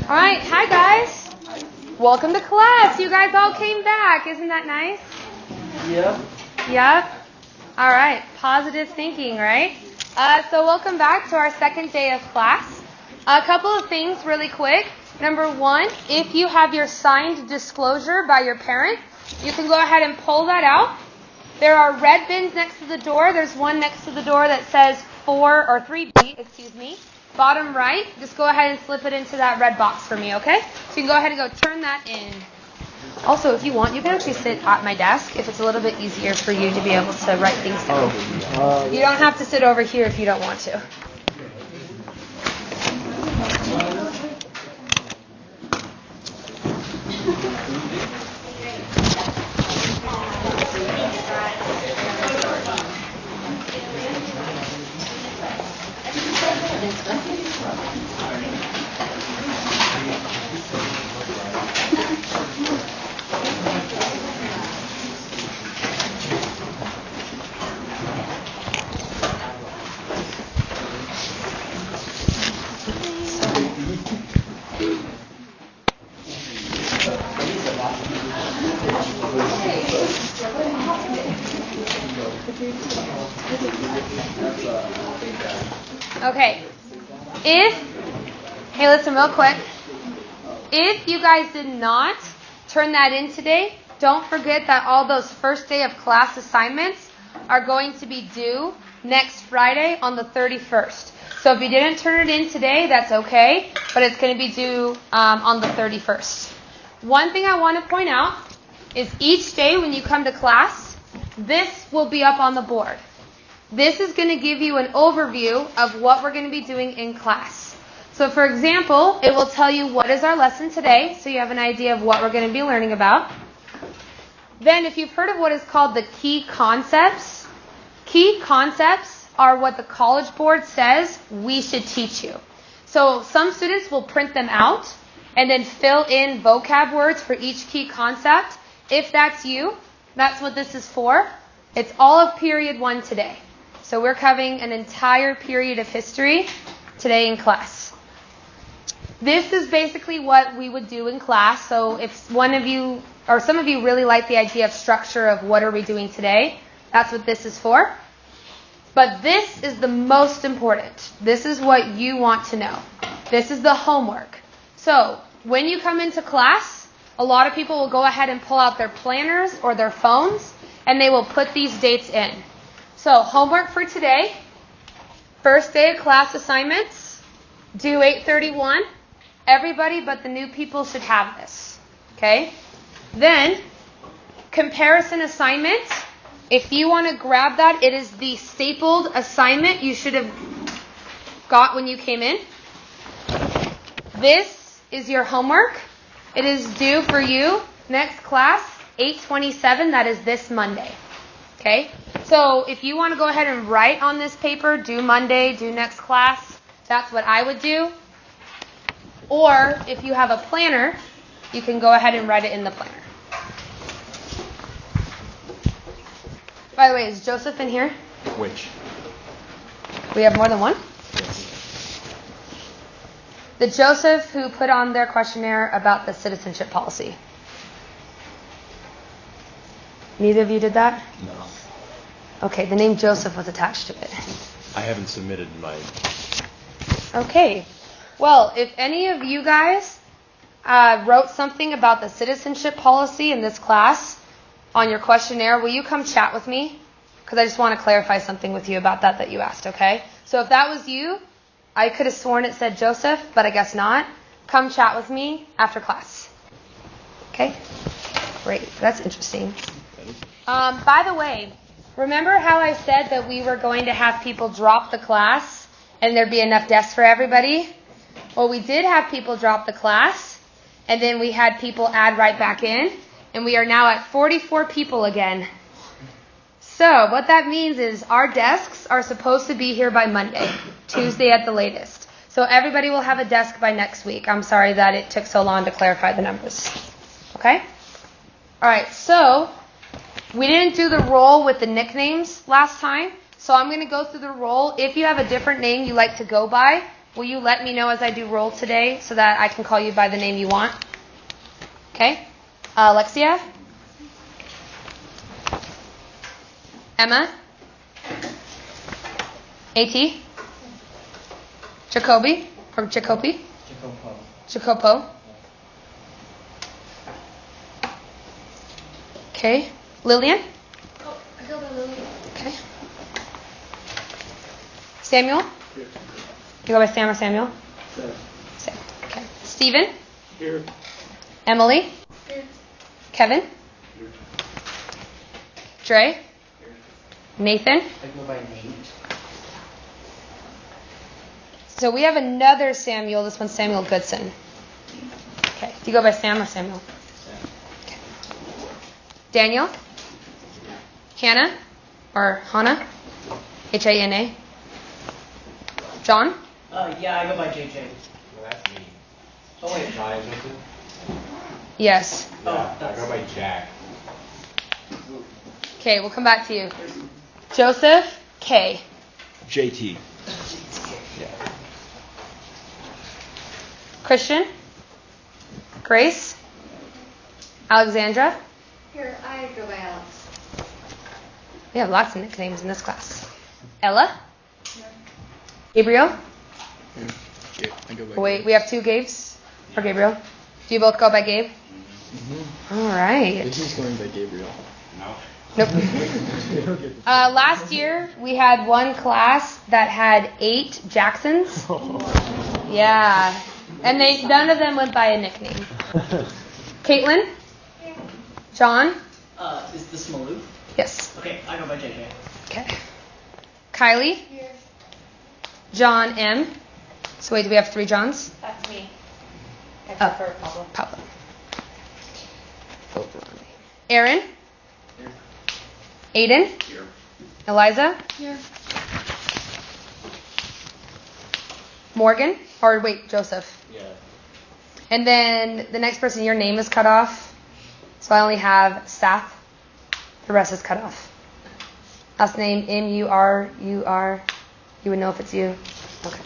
All right, hi guys. Welcome to class. You guys all came back. Isn't that nice? Yeah. Yep. All right, positive thinking, right? So welcome back to our second day of class. A couple of things really quick. Number one, if you have your signed disclosure by your parent, you can go ahead and pull that out. There are red bins next to the door. There's one next to the door that says 3B, bottom right. Just go ahead and slip it into that red box for me, okay? So you can go ahead and go turn that in. Also, if you want, you can actually sit at my desk if it's a little bit easier for you to be able to write things down. You don't have to sit over here if you don't want to. Okay, hey, listen real quick. If you guys did not turn that in today, don't forget that all those first day of class assignments are going to be due next Friday on the 31st. So if you didn't turn it in today, that's okay, but it's going to be due on the 31st. One thing I want to point out is each day when you come to class, this will be up on the board. This is going to give you an overview of what we're going to be doing in class. So for example, it will tell you what is our lesson today, so you have an idea of what we're going to be learning about. Then if you've heard of what is called the key concepts are what the College Board says we should teach you. So some students will print them out and then fill in vocab words for each key concept. If that's you, that's what this is for. It's all of period 1 today. So we're covering an entire period of history today in class. This is basically what we would do in class. So if one of you or some of you really like the idea of structure of what are we doing today, that's what this is for. But this is the most important. This is what you want to know. This is the homework. So when you come into class, a lot of people will go ahead and pull out their planners or their phones, and they will put these dates in. So homework for today, first day of class assignments, due 8/31. Everybody but the new people should have this. Okay? Then, comparison assignment. If you want to grab that, it is the stapled assignment you should have got when you came in. This is your homework. It is due for you next class, 8/27. That is this Monday. Okay? So if you want to go ahead and write on this paper, due Monday, due next class, that's what I would do. Or if you have a planner, you can go ahead and write it in the planner. By the way, is Joseph in here? Which? We have more than one? The Joseph who put on their questionnaire about the citizenship policy. Neither of you did that? No. Okay, the name Joseph was attached to it. I haven't submitted mine. Okay. Well, if any of you guys wrote something about the citizenship policy in this class on your questionnaire, will you come chat with me? Because I just want to clarify something with you about that you asked, okay? So if that was you, I could have sworn it said Joseph, but I guess not. Come chat with me after class. Okay? Great. That's interesting. By the way, remember how I said that we were going to have people drop the class and there'd be enough desks for everybody? Well, we did have people drop the class, and then we had people add right back in, and we are now at 44 people again. So what that means is our desks are supposed to be here by Monday, Tuesday at the latest. So everybody will have a desk by next week. I'm sorry that it took so long to clarify the numbers. Okay? All right, so we didn't do the roll with the nicknames last time, so I'm going to go through the roll. If you have a different name you like to go by, will you let me know as I do roll today so that I can call you by the name you want? Okay. Alexia? Emma? A.T.? Jacoby? Or Jacoby? Jacopo. Okay. Lillian? Oh, I go by Lillian. Okay. Samuel? Here. You go by Sam or Samuel? Sam. Okay. Stephen? Here. Emily? Here. Kevin? Here. Dre? Here. Nathan? I go by Nate. So we have another Samuel. This one's Samuel Goodson. Okay. Do you go by Sam or Samuel? Sam. Okay. Daniel? Hannah? Or Hannah? H-A-N-A? John? Yeah, I go by JJ. Well, that's me. Oh, wait. Ryan Mitchell? Yes. Yeah, I go by Jack. Okay, we'll come back to you. Joseph K. JT. Yeah. Christian? Grace? Alexandra? Here, I go by Alex. We have lots of nicknames in this class. Ella? Here. Gabriel? Yeah, I go by Wait, we have two Gabes for Gabriel. Do you both go by Gabe? Mm-hmm. All right. This is going by Gabriel. No. Nope. Last year, we had one class that had 8 Jacksons. Yeah. And none of them went by a nickname. Caitlin? Here. John? Is this Malou? Yes. Okay, I go by JJ. Okay. Kylie? Here. John M. So wait, do we have 3 Johns? That's me. Except for Pablo. Pablo. Aaron? Here. Aiden? Here. Eliza? Here. Morgan? Or wait, Joseph. Yeah. And then the next person, your name is cut off. So I only have Sath. The rest is cut off. Last name, M-U-R-U-R. You would know if it's you. Okay.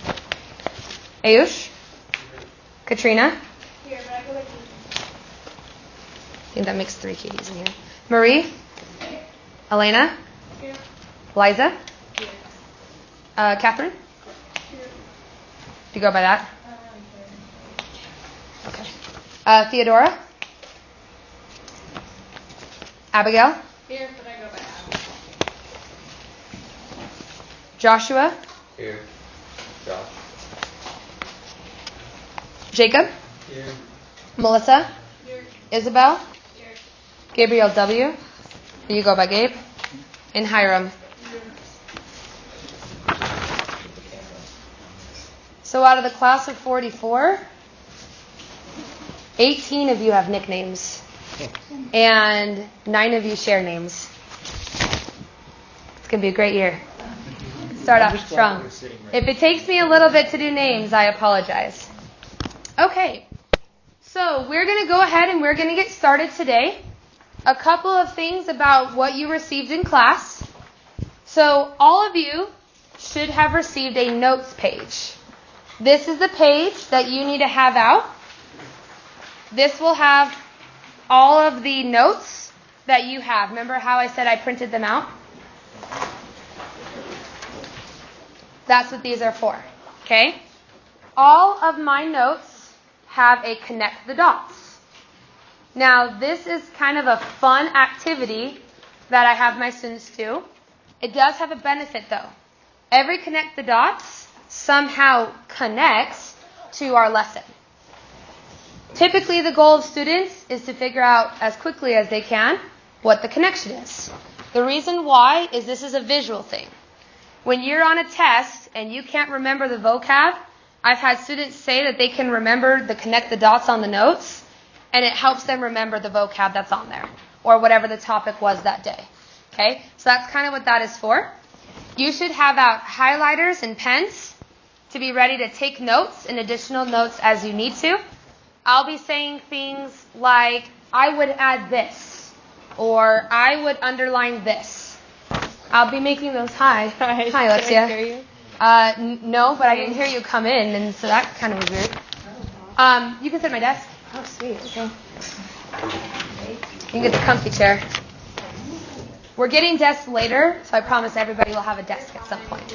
Ayush? Katrina? Here, but I go by Keith. I think that makes 3 Katies in here. Marie? Here. Elena? Here. Liza? Here. Catherine? Here. Do you go by that? Here. Okay. Theodora? Abigail? Here, but I go by Alex. Joshua? Here. Josh. Jacob? Here. Melissa? Here. Isabel? Here. Gabriel W? You go by Gabe? And Hiram. So out of the class of 44, 18 of you have nicknames. And 9 of you share names. It's going to be a great year. Start off strong. If it takes me a little bit to do names, I apologize. Okay. So we're going to go ahead and we're going to get started today. A couple of things about what you received in class. So all of you should have received a notes page. This is the page that you need to have out. This will have all of the notes that you have. Remember how I said I printed them out? That's what these are for. Okay? All of my notes have a connect the dots. Now, this is kind of a fun activity that I have my students do. It does have a benefit, though. Every connect the dots somehow connects to our lesson. Typically, the goal of students is to figure out as quickly as they can what the connection is. The reason why is this is a visual thing. When you're on a test and you can't remember the vocab, I've had students say that they can remember the connect the dots on the notes, and it helps them remember the vocab that's on there, or whatever the topic was that day. Okay? So that's kind of what that is for. You should have out highlighters and pens to be ready to take notes and additional notes as you need to. I'll be saying things like, I would add this, or I would underline this. I'll be making those. Hi, Alexia. No, but I didn't hear you come in, and so that kind of was weird. You can sit at my desk. Oh, sweet. Okay. You can get the comfy chair. We're getting desks later, so I promise everybody will have a desk at some point.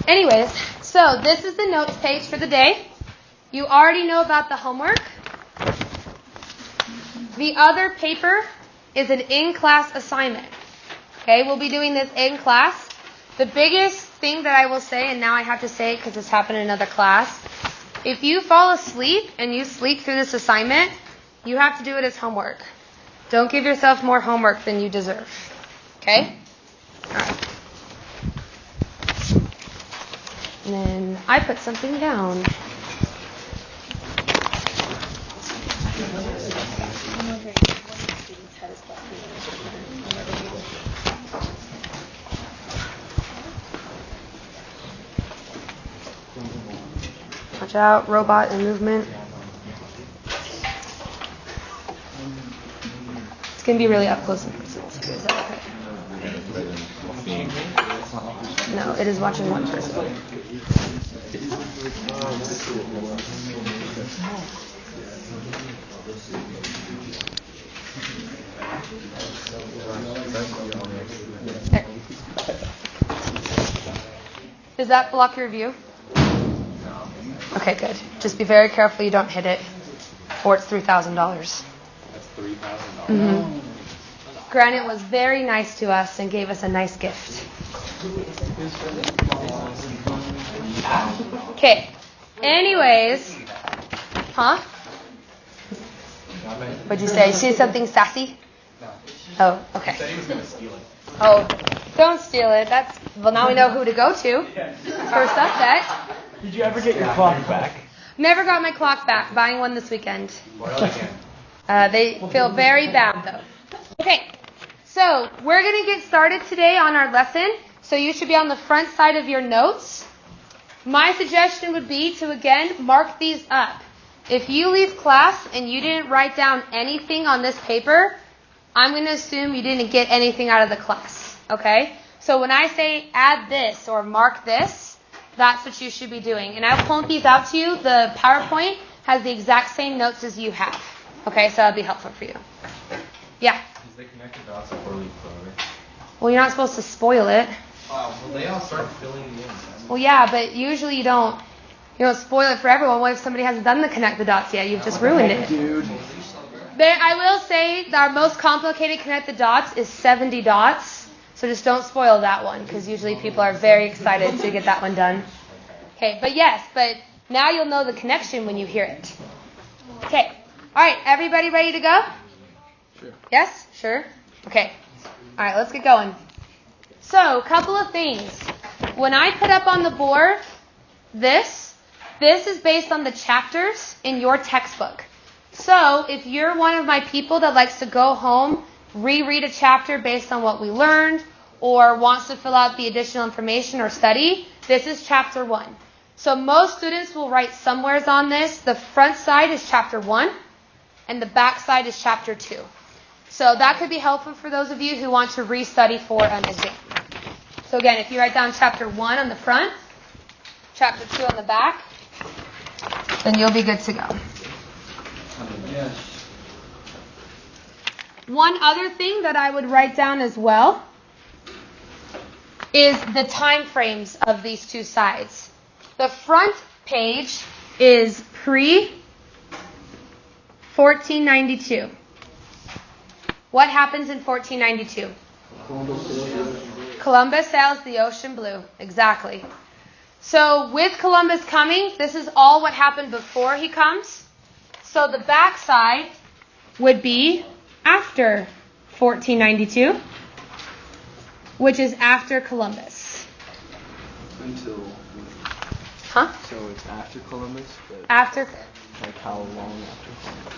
Anyways, so this is the notes page for the day. You already know about the homework. The other paper is an in-class assignment. Okay, we'll be doing this in class. The biggest thing that I will say, and now I have to say it because it's happened in another class, if you fall asleep and you sleep through this assignment, you have to do it as homework. Don't give yourself more homework than you deserve. Okay? All right. And then I put something down. Watch out, robot and movement. It's going to be really up close and personal. So is that okay? No, it is watching one person. There. Does that block your view? Okay, good. Just be very careful you don't hit it, or it's $3,000. That's $3,000. Mm-hmm. Granite was very nice to us and gave us a nice gift. Okay. Anyways, huh? What'd you say? See something sassy? Oh, okay. He said he was going to steal it. Oh, don't steal it. Well, now we know who to go to. First up, that. Did you ever get your clock back? Never got my clock back. Buying one this weekend. They feel very bad, though. Okay, so we're going to get started today on our lesson. So you should be on the front side of your notes. My suggestion would be to, again, mark these up. If you leave class and you didn't write down anything on this paper, I'm going to assume you didn't get anything out of the class. Okay? So when I say add this or mark this, that's what you should be doing. And I'll point these out to you. The PowerPoint has the exact same notes as you have. Okay, so that'll be helpful for you. Yeah? Is the connected dots a 4-leaf clover? Well, you're not supposed to spoil it. Well, they all start filling in. Well, yeah, but usually you don't spoil it for everyone. What if somebody hasn't done the connect the dots yet? You've just ruined it. Dude. I will say our most complicated connect the dots is 70 dots. So just don't spoil that one because usually people are very excited to get that one done. Okay, but now you'll know the connection when you hear it. Okay. All right, everybody ready to go? Sure. Yes? Sure? Okay. All right, let's get going. So, a couple of things. When I put up on the board this is based on the chapters in your textbook. So, if you're one of my people that likes to go home, reread a chapter based on what we learned, or wants to fill out the additional information or study, this is chapter 1. So most students will write somewheres on this. The front side is chapter 1, and the back side is chapter 2. So that could be helpful for those of you who want to restudy for an exam. So again, if you write down chapter 1 on the front, chapter 2 on the back, then you'll be good to go. Yes. One other thing that I would write down as well is the time frames of these two sides. The front page is pre-1492. What happens in 1492? Columbus sails the ocean blue. Exactly. So with Columbus coming, this is all what happened before he comes. So the back side would be after 1492, which is after Columbus. Until. Huh? So it's after Columbus, but After, like how long after Columbus?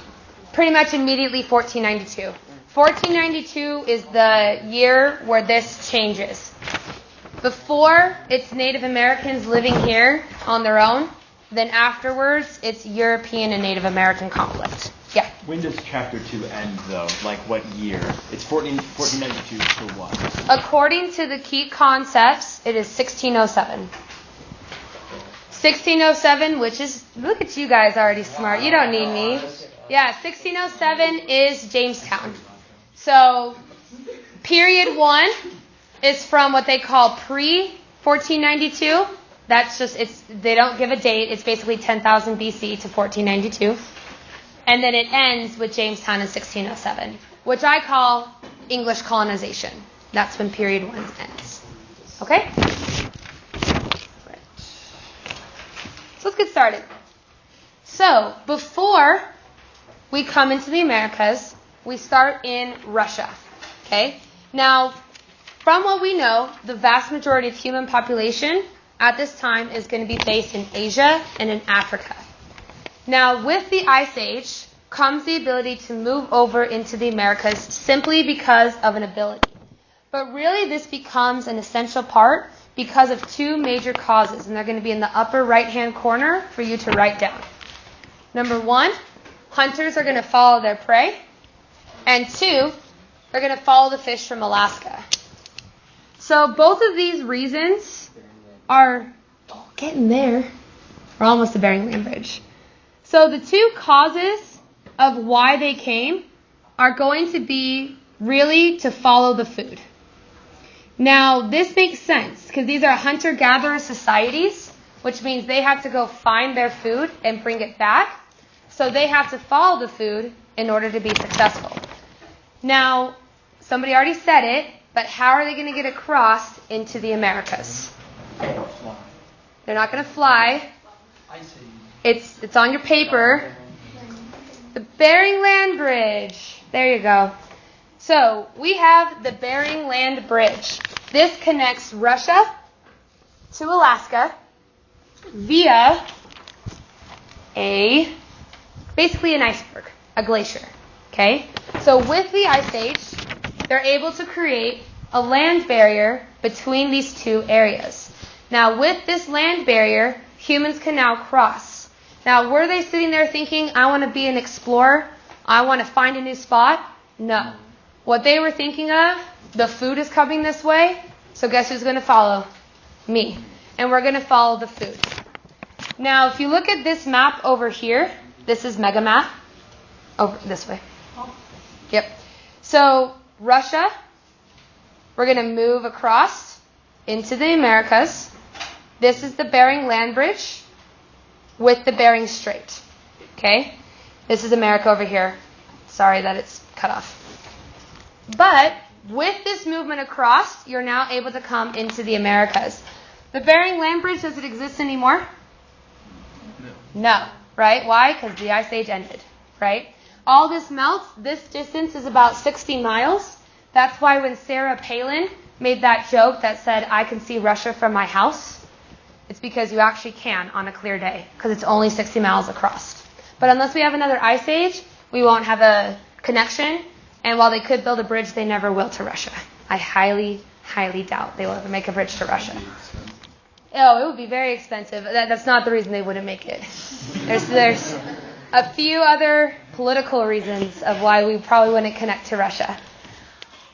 pretty much immediately 1492. 1492 is the year where this changes. Before, it's Native Americans living here on their own. Then afterwards, it's European and Native American conflict. Yeah. When does chapter 2 end, though? Like what year? It's 1492 to what? According to the key concepts, it is 1607. 1607, which is, look at you guys already smart. You don't need me. Yeah, 1607 is Jamestown. So, period 1 is from what they call pre-1492. That's just, they don't give a date. It's basically 10,000 BC to 1492. And then it ends with Jamestown in 1607, which I call English colonization. That's when period 1 ends. Okay? Right. So let's get started. So, before we come into the Americas, we start in Russia. Okay? Now, from what we know, the vast majority of human population at this time is going to be based in Asia and in Africa. Now, with the Ice Age comes the ability to move over into the Americas simply because of an ability. But really, this becomes an essential part because of two major causes, and they're going to be in the upper right-hand corner for you to write down. Number 1, hunters are going to follow their prey. And 2, they're going to follow the fish from Alaska. So both of these reasons are getting there. We're almost to Bering Land Bridge. So the two causes of why they came are going to be really to follow the food. Now, this makes sense because these are hunter-gatherer societies, which means they have to go find their food and bring it back. So they have to follow the food in order to be successful. Now, somebody already said it, but how are they going to get across into the Americas? They're not going to fly. It's on your paper. The Bering Land Bridge. There you go. So we have the Bering Land Bridge. This connects Russia to Alaska via basically an iceberg, a glacier. Okay? So with the Ice Age, they're able to create a land barrier between these two areas. Now, with this land barrier, humans can now cross. Now, were they sitting there thinking, I want to be an explorer, I want to find a new spot? No. What they were thinking of, the food is coming this way, so guess who's going to follow? Me. And we're going to follow the food. Now, if you look at this map over here, this is mega map. Over this way. Yep. So, Russia, we're going to move across into the Americas. This is the Bering Land Bridge with the Bering Strait. Okay? This is America over here. Sorry that it's cut off. But with this movement across, you're now able to come into the Americas. The Bering Land Bridge, does it exist anymore? No. Right? Why? Because the Ice Age ended. Right? All this melts. This distance is about 60 miles. That's why when Sarah Palin made that joke that said, I can see Russia from my house, it's because you actually can on a clear day, because it's only 60 miles across. But unless we have another Ice Age, we won't have a connection. And while they could build a bridge, they never will to Russia. I highly, highly doubt they will ever make a bridge to Russia. Oh, it would be very expensive. That's not the reason they wouldn't make it. There's a few other political reasons of why we probably wouldn't connect to Russia.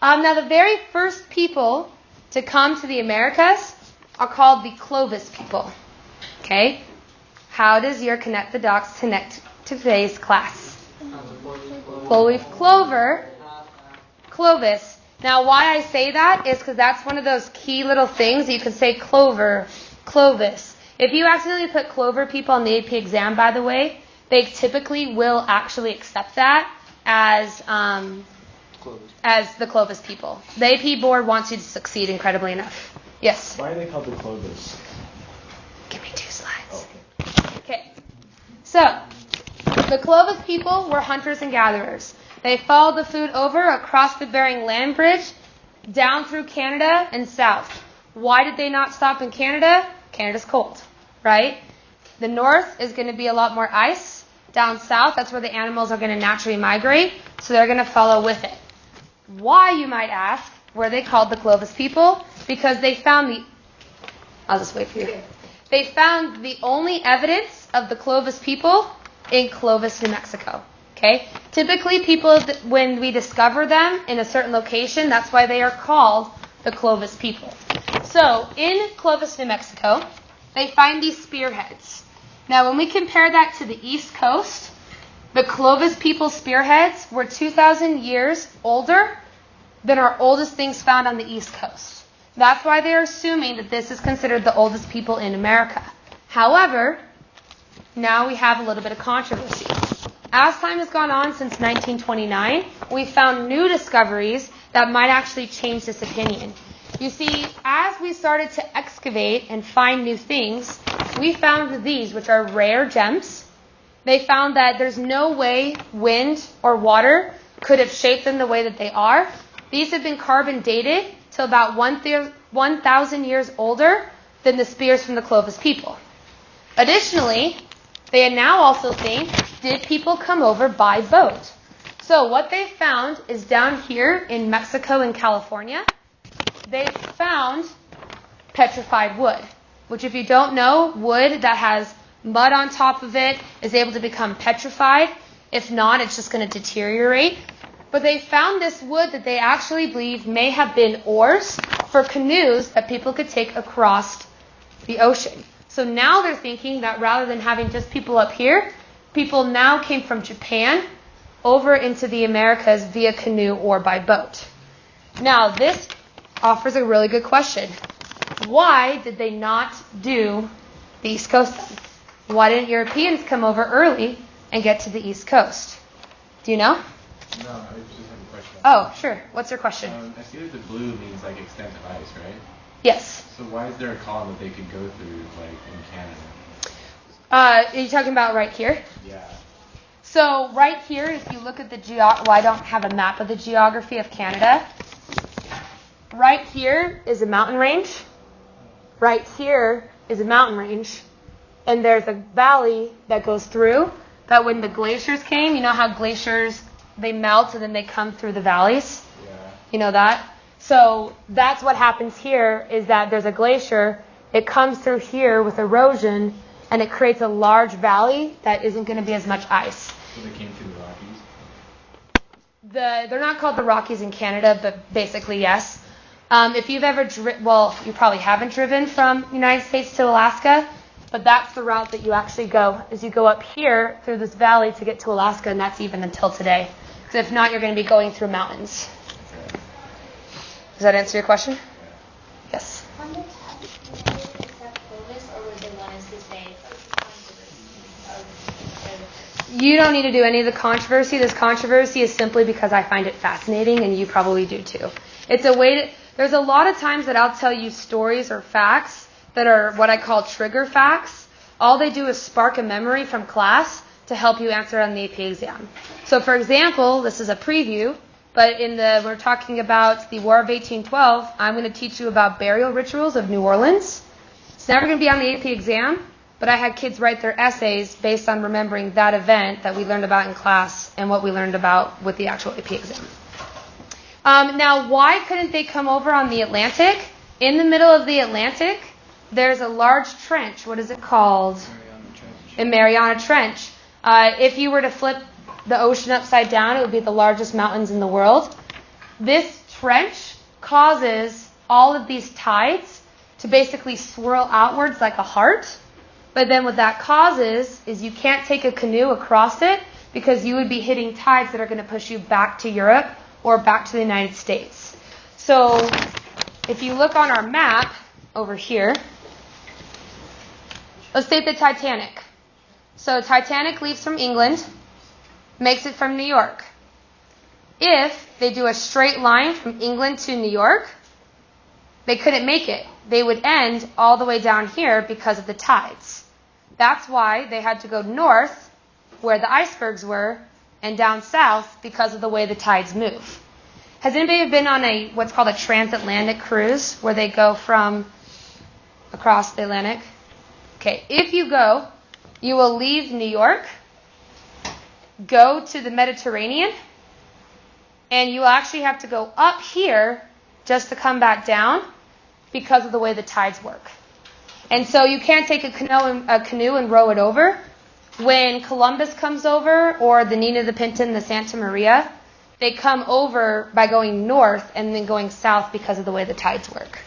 Now, the very first people to come to the Americas are called the Clovis People. Okay? How does your Connect the Dots connect to today's class? Four-leaf clover. Clovis. Now, why I say that is because that's one of those key little things. You could say clover, Clovis. If you accidentally put Clover People on the AP exam, by the way, they typically will actually accept that as the Clovis People. The AP board wants you to succeed incredibly enough. Yes? Why are they called the Clovis? Give me 2 slides. Okay. So, the Clovis people were hunters and gatherers. They followed the food over across the Bering Land Bridge, down through Canada and south. Why did they not stop in Canada? Canada's cold, right? The north is going to be a lot more ice. Down south, that's where the animals are going to naturally migrate, so they're going to follow with it. Why, you might ask, were they called the Clovis people? Because they found I'll just wait for you. they found the only evidence of the Clovis people in Clovis, New Mexico. Okay? Typically, people, when we discover them in a certain location, that's why they are called the Clovis people. So, in Clovis, New Mexico, they find these spearheads. Now, when we compare that to the East Coast, the Clovis people spearheads were 2,000 years older than our oldest things found on the East Coast. That's why they're assuming that this is considered the oldest people in America. However, now we have a little bit of controversy. As time has gone on since 1929, we found new discoveries that might actually change this opinion. You see, as we started to excavate and find new things, we found these, which are rare gems. They found that there's no way wind or water could have shaped them the way that they are. These have been carbon dated to about 1,000 years older than the spears from the Clovis people. Additionally, they now also think, did people come over by boat? So what they found is down here in Mexico and California, they found petrified wood, which if you don't know, wood that has mud on top of it is able to become petrified. If not, it's just going to deteriorate. But they found this wood that they actually believe may have been oars for canoes that people could take across the ocean. So now they're thinking that rather than having just people up here, people now came from Japan over into the Americas via canoe or by boat. Now this offers a really good question. Why did they not do the East Coast then? Why didn't Europeans come over early and get to the East Coast? Do you know? No, I just have a question. Oh, sure. What's your question? I see that the blue means like extent of ice, right? Yes. So why is there a column that they could go through, like in Canada? Are you talking about right here? Yeah. So right here, if you look at the well, I don't have a map of the geography of Canada. Right here is a mountain range. Right here is a mountain range. And there's a valley that goes through that when the glaciers came, you know how glaciers, they melt and then they come through the valleys? Yeah. You know that? So that's what happens here is that there's a glacier. It comes through here with erosion and it creates a large valley that isn't going to be as much ice. So they came through the Rockies? They're not called the Rockies in Canada, but basically yes. If you've ever you probably haven't driven from the United States to Alaska, but that's the route that you actually go, is you go up here through this valley to get to Alaska, and that's even until today. Because if not, you're going to be going through mountains. Okay. Does that answer your question? Yes. On the test, did they accept Clovis, or were they wanted to say You don't need to do any of the controversy. This controversy is simply because I find it fascinating, and you probably do too. It's a way to... There's a lot of times that I'll tell you stories or facts that are what I call trigger facts. All they do is spark a memory from class to help you answer on the AP exam. So for example, this is a preview, but we're talking about the War of 1812. I'm going to teach you about burial rituals of New Orleans. It's never going to be on the AP exam, but I had kids write their essays based on remembering that event that we learned about in class and what we learned about with the actual AP exam. Now, why couldn't they come over on the Atlantic? In the middle of the Atlantic, there's a large trench. What is it called? Mariana Trench. The Mariana Trench. If you were to flip the ocean upside down, it would be the largest mountains in the world. This trench causes all of these tides to basically swirl outwards like a heart. But then what that causes is you can't take a canoe across it because you would be hitting tides that are going to push you back to Europe or back to the United States. So if you look on our map over here, let's take the Titanic. So Titanic leaves from England, makes it from New York. If they do a straight line from England to New York, they couldn't make it. They would end all the way down here because of the tides. That's why they had to go north, where the icebergs were, and down south because of the way the tides move. Has anybody been on what's called a transatlantic cruise, where they go from across the Atlantic? Okay, if you go, you will leave New York, go to the Mediterranean, and you will actually have to go up here just to come back down because of the way the tides work. And so you can't take a canoe and row it over. When Columbus comes over, or the Nina, the Pinta, and the Santa Maria, they come over by going north and then going south because of the way the tides work.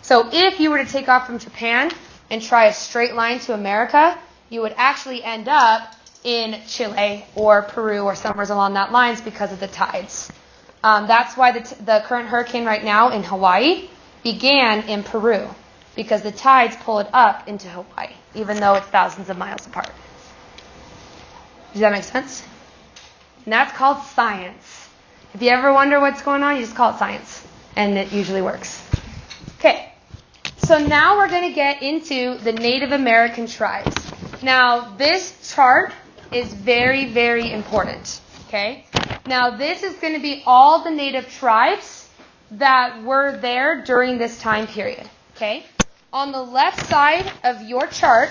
So if you were to take off from Japan and try a straight line to America, you would actually end up in Chile or Peru or somewhere along that lines because of the tides. That's why the current hurricane right now in Hawaii began in Peru, because the tides pull it up into Hawaii, even though it's thousands of miles apart. Does that make sense? And that's called science. If you ever wonder what's going on, you just call it science, and it usually works. Okay, so now we're going to get into the Native American tribes. Now, this chart is very, very important. Okay? Now, this is going to be all the native tribes that were there during this time period. Okay? On the left side of your chart,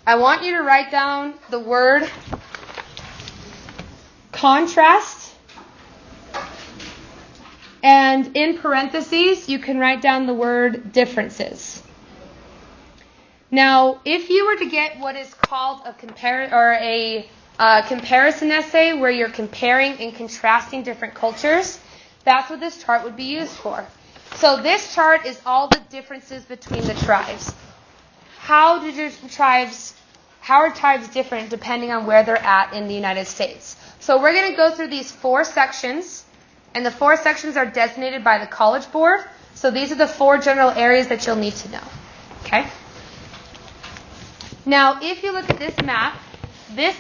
I want you to write down the word contrast. And in parentheses, you can write down the word differences. Now, if you were to get what is called a comparison essay, where you're comparing and contrasting different cultures, that's what this chart would be used for. So this chart is all the differences between the tribes. How are tribes different depending on where they're at in the United States? So we're going to go through these 4 sections, and the 4 sections are designated by the College Board. So these are the 4 general areas that you'll need to know. Okay? Now, if you look at this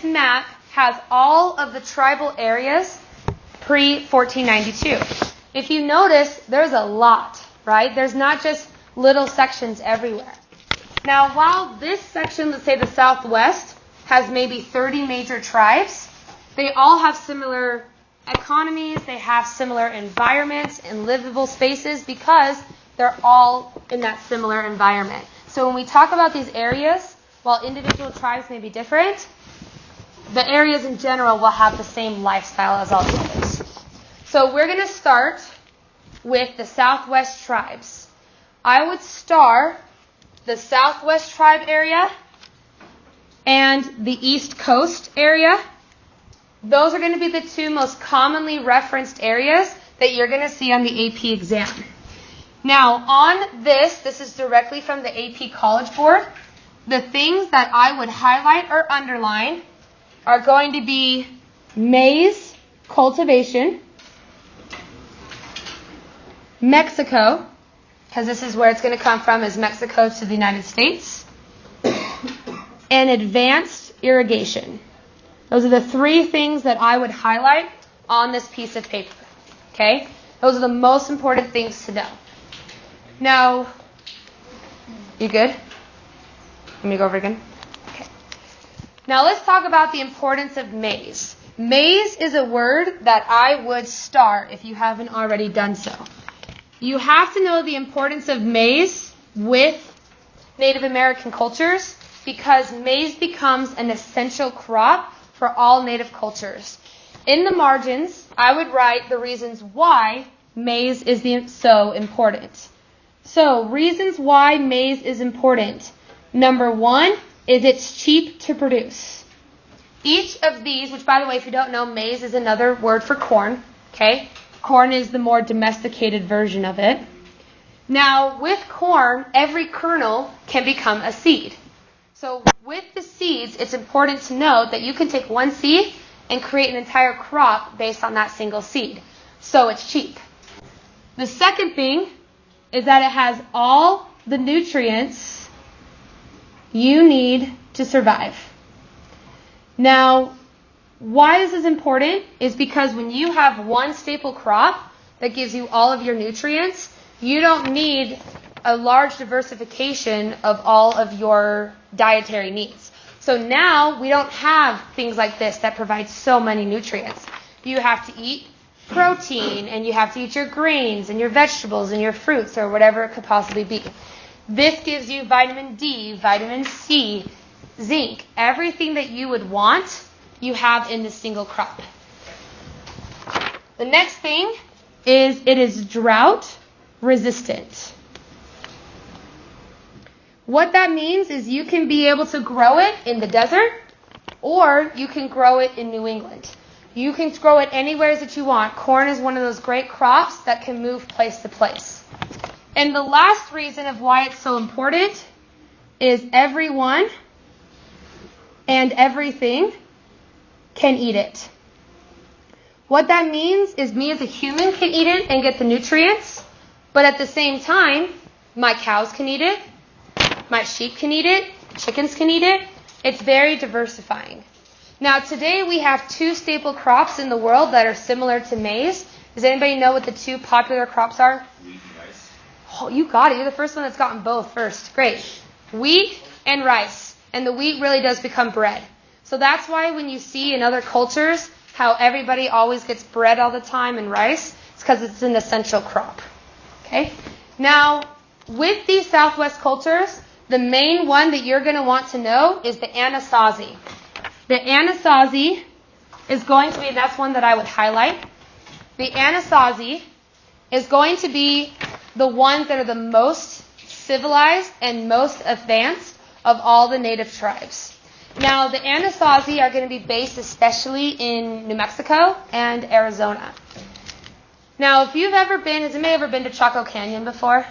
map has all of the tribal areas pre-1492. If you notice, there's a lot, right? There's not just little sections everywhere. Now, while this section, let's say the Southwest, has maybe 30 major tribes, they all have similar economies, they have similar environments and livable spaces because they're all in that similar environment. So when we talk about these areas, while individual tribes may be different, the areas in general will have the same lifestyle as all the others. So we're going to start with the Southwest tribes. I would star the Southwest tribe area and the East Coast area. Those are going to be the 2 most commonly referenced areas that you're going to see on the AP exam. Now, on this is directly from the AP College Board. The things that I would highlight or underline are going to be maize cultivation, Mexico, because this is where it's going to come from, is Mexico to the United States, and advanced irrigation. Those are the 3 things that I would highlight on this piece of paper. Okay? Those are the most important things to know. Now, you good? Let me go over again. Okay. Now let's talk about the importance of maize. Maize is a word that I would star if you haven't already done so. You have to know the importance of maize with Native American cultures because maize becomes an essential crop for all Native cultures. In the margins, I would write the reasons why maize is so important. So, reasons why maize is important. Number 1 is it's cheap to produce. Each of these, which by the way, if you don't know, maize is another word for corn. Okay? Corn is the more domesticated version of it. Now, with corn, every kernel can become a seed. So with the seeds, it's important to note that you can take one seed and create an entire crop based on that single seed. So it's cheap. The second thing is that it has all the nutrients you need to survive. Now, why this is important is because when you have one staple crop that gives you all of your nutrients, you don't need a large diversification of all of your dietary needs. So now we don't have things like this that provide so many nutrients. You have to eat protein, and you have to eat your grains and your vegetables and your fruits or whatever it could possibly be. This gives you vitamin D, vitamin C, zinc, everything that you would want, you have in this single crop. The next thing is it is drought resistant. What that means is you can be able to grow it in the desert, or you can grow it in New England. You can grow it anywhere that you want. Corn is one of those great crops that can move place to place. And the last reason of why it's so important is everyone and everything can eat it. What that means is me as a human can eat it and get the nutrients, but at the same time, my cows can eat it, my sheep can eat it, chickens can eat it. It's very diversifying. Now today we have 2 staple crops in the world that are similar to maize. Does anybody know what the 2 popular crops are? Wheat and rice. Oh, you got it. You're the first one that's gotten both first. Great. Wheat and rice. And the wheat really does become bread. So that's why when you see in other cultures how everybody always gets bread all the time and rice, it's because it's an essential crop. Okay? Now, with these Southwest cultures, the main one that you're going to want to know is the Anasazi. The Anasazi is going to be, that's one that I would highlight. The Anasazi is going to be the ones that are the most civilized and most advanced of all the native tribes. Now, the Anasazi are going to be based especially in New Mexico and Arizona. Now, if you've ever been, has anybody ever been to Chaco Canyon before?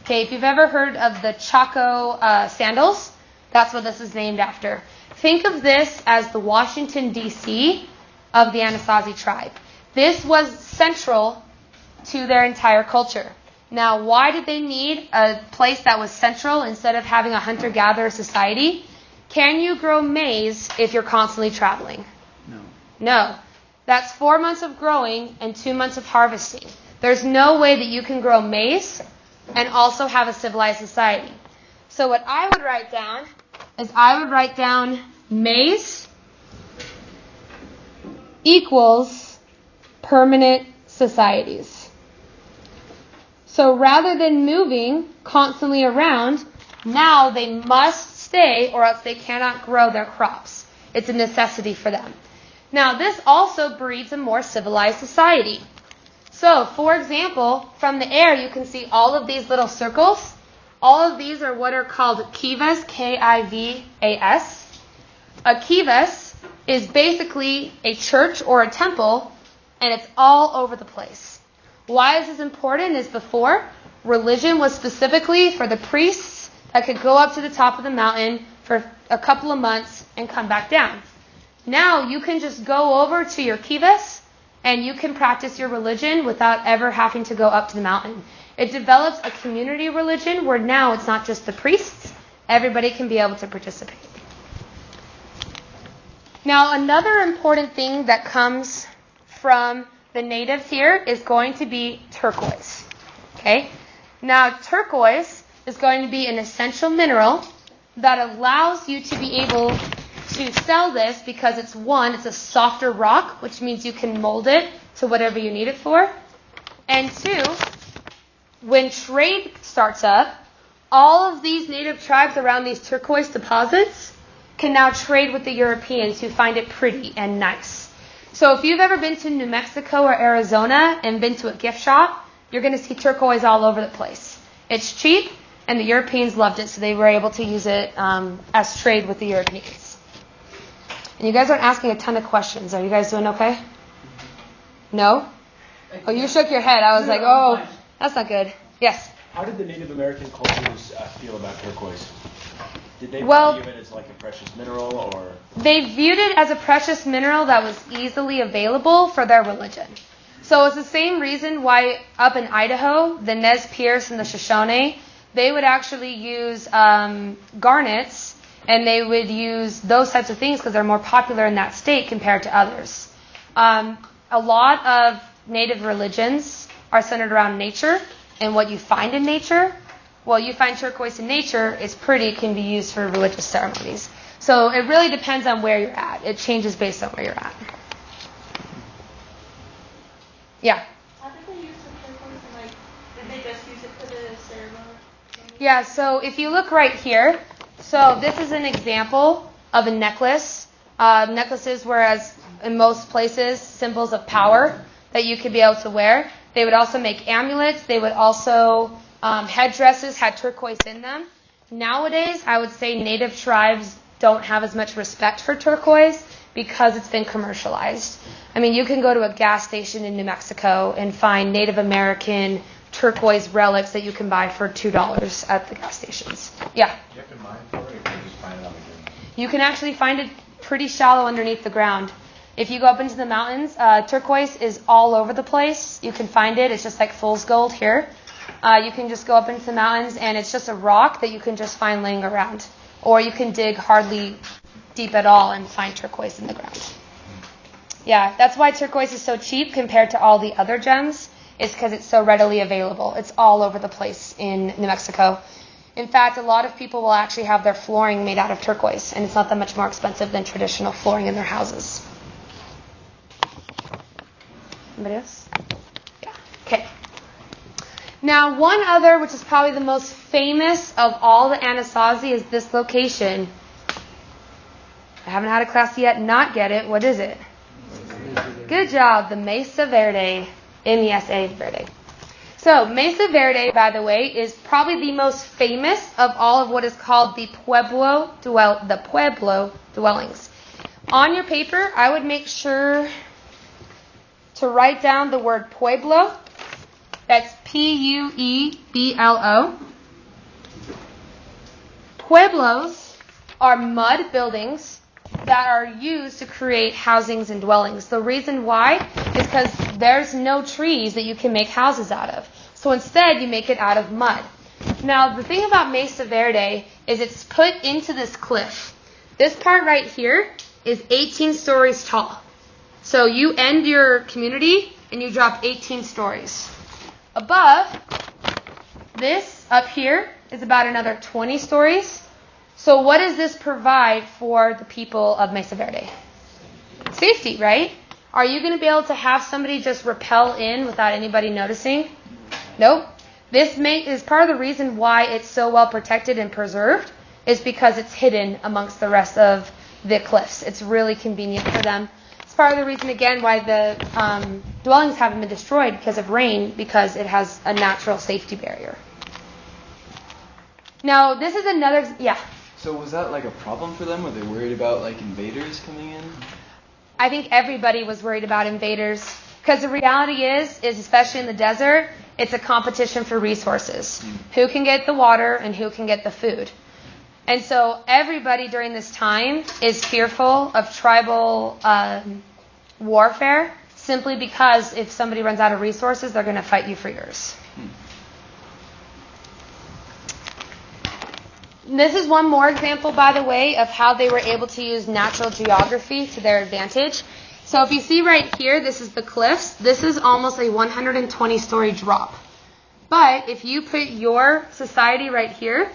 Okay, if you've ever heard of the Chaco sandals, that's what this is named after. Think of this as the Washington, D.C. of the Anasazi tribe. This was central to their entire culture. Now, why did they need a place that was central instead of having a hunter-gatherer society? Can you grow maize if you're constantly traveling? No. That's 4 months of growing and 2 months of harvesting. There's no way that you can grow maize and also have a civilized society. So what I would write down is I would write down maize equals permanent societies. So rather than moving constantly around, now they must stay or else they cannot grow their crops. It's a necessity for them. Now this also breeds a more civilized society. So, for example, from the air you can see all of these little circles. All of these are what are called kivas, K-I-V-A-S. A kivas is basically a church or a temple, and it's all over the place. Why is this important? Is before, religion was specifically for the priests that could go up to the top of the mountain for a couple of months and come back down. Now you can just go over to your kivas and you can practice your religion without ever having to go up to the mountain. It develops a community religion where now it's not just the priests. Everybody can be able to participate. Now, another important thing that comes from the natives here is going to be turquoise. Okay? Now, turquoise is going to be an essential mineral that allows you to be able to sell this because it's a softer rock, which means you can mold it to whatever you need it for. And 2, when trade starts up, all of these native tribes around these turquoise deposits can now trade with the Europeans who find it pretty and nice. So if you've ever been to New Mexico or Arizona and been to a gift shop, you're going to see turquoise all over the place. It's cheap, and the Europeans loved it, so they were able to use it as trade with the Europeans. And you guys aren't asking a ton of questions. Are you guys doing okay? No? Oh, you shook your head. I was like, oh, that's not good. Yes? How did the Native American cultures feel about turquoise? Did they value it as like a precious mineral, or? They viewed it as a precious mineral that was easily available for their religion. So it's the same reason why up in Idaho, the Nez Perce and the Shoshone, they would actually use garnets, and they would use those types of things because they're more popular in that state compared to others. A lot of native religions are centered around nature and what you find in nature. Well, you find turquoise in nature, it's pretty, it can be used for religious ceremonies. So it really depends on where you're at. It changes based on where you're at. Yeah? How did they use the turquoise and did they just use it for the ceremony? Yeah, so if you look right here, so this is an example of a necklace. Necklaces were, as in most places, symbols of power that you could be able to wear. They would also make amulets. They would also, headdresses had turquoise in them. Nowadays, I would say native tribes don't have as much respect for turquoise because it's been commercialized. I mean, you can go to a gas station in New Mexico and find Native American turquoise relics that you can buy for $2 at the gas stations. Yeah? You have to mine for it, or can you just find it on the ground? You can actually find it pretty shallow underneath the ground. If you go up into the mountains, turquoise is all over the place. You can find it. It's just like fool's gold here. You can just go up into the mountains, and it's just a rock that you can just find laying around. Or you can dig hardly deep at all and find turquoise in the ground. Yeah, that's why turquoise is so cheap compared to all the other gems. It's because it's so readily available. It's all over the place in New Mexico. In fact, a lot of people will actually have their flooring made out of turquoise, and it's not that much more expensive than traditional flooring in their houses. Anybody else? Yeah. Okay. Now, one other, which is probably the most famous of all the Anasazi, is this location. I haven't had a class yet not get it. What is it? Good job. The Mesa Verde. M-E-S-A Verde. So, Mesa Verde, by the way, is probably the most famous of all of what is called the Pueblo Dwellings. On your paper, I would make sure to write down the word Pueblo. That's Pueblo. Pueblos are mud buildings that are used to create housings and dwellings. The reason why is because there's no trees that you can make houses out of. So instead, you make it out of mud. Now, the thing about Mesa Verde is it's put into this cliff. This part right here is 18 stories tall. So you end your community and you drop 18 stories. Above, this up here is about another 20 stories. So what does this provide for the people of Mesa Verde? Safety, right? Are you going to be able to have somebody just rappel in without anybody noticing? Nope. This is part of the reason why it's so well protected and preserved is because it's hidden amongst the rest of the cliffs. It's really convenient for them. It's part of the reason, again, why the dwellings haven't been destroyed because of rain, because it has a natural safety barrier. Now, this is another... Yeah? So was that like a problem for them? Were they worried about like invaders coming in? I think everybody was worried about invaders because the reality is especially in the desert, it's a competition for resources. Who can get the water and who can get the food? And so everybody during this time is fearful of tribal warfare simply because if somebody runs out of resources, they're going to fight you for yours. This is one more example, by the way, of how they were able to use natural geography to their advantage. So if you see right here, this is the cliffs. This is almost a 120-story drop. But if you put your society right here,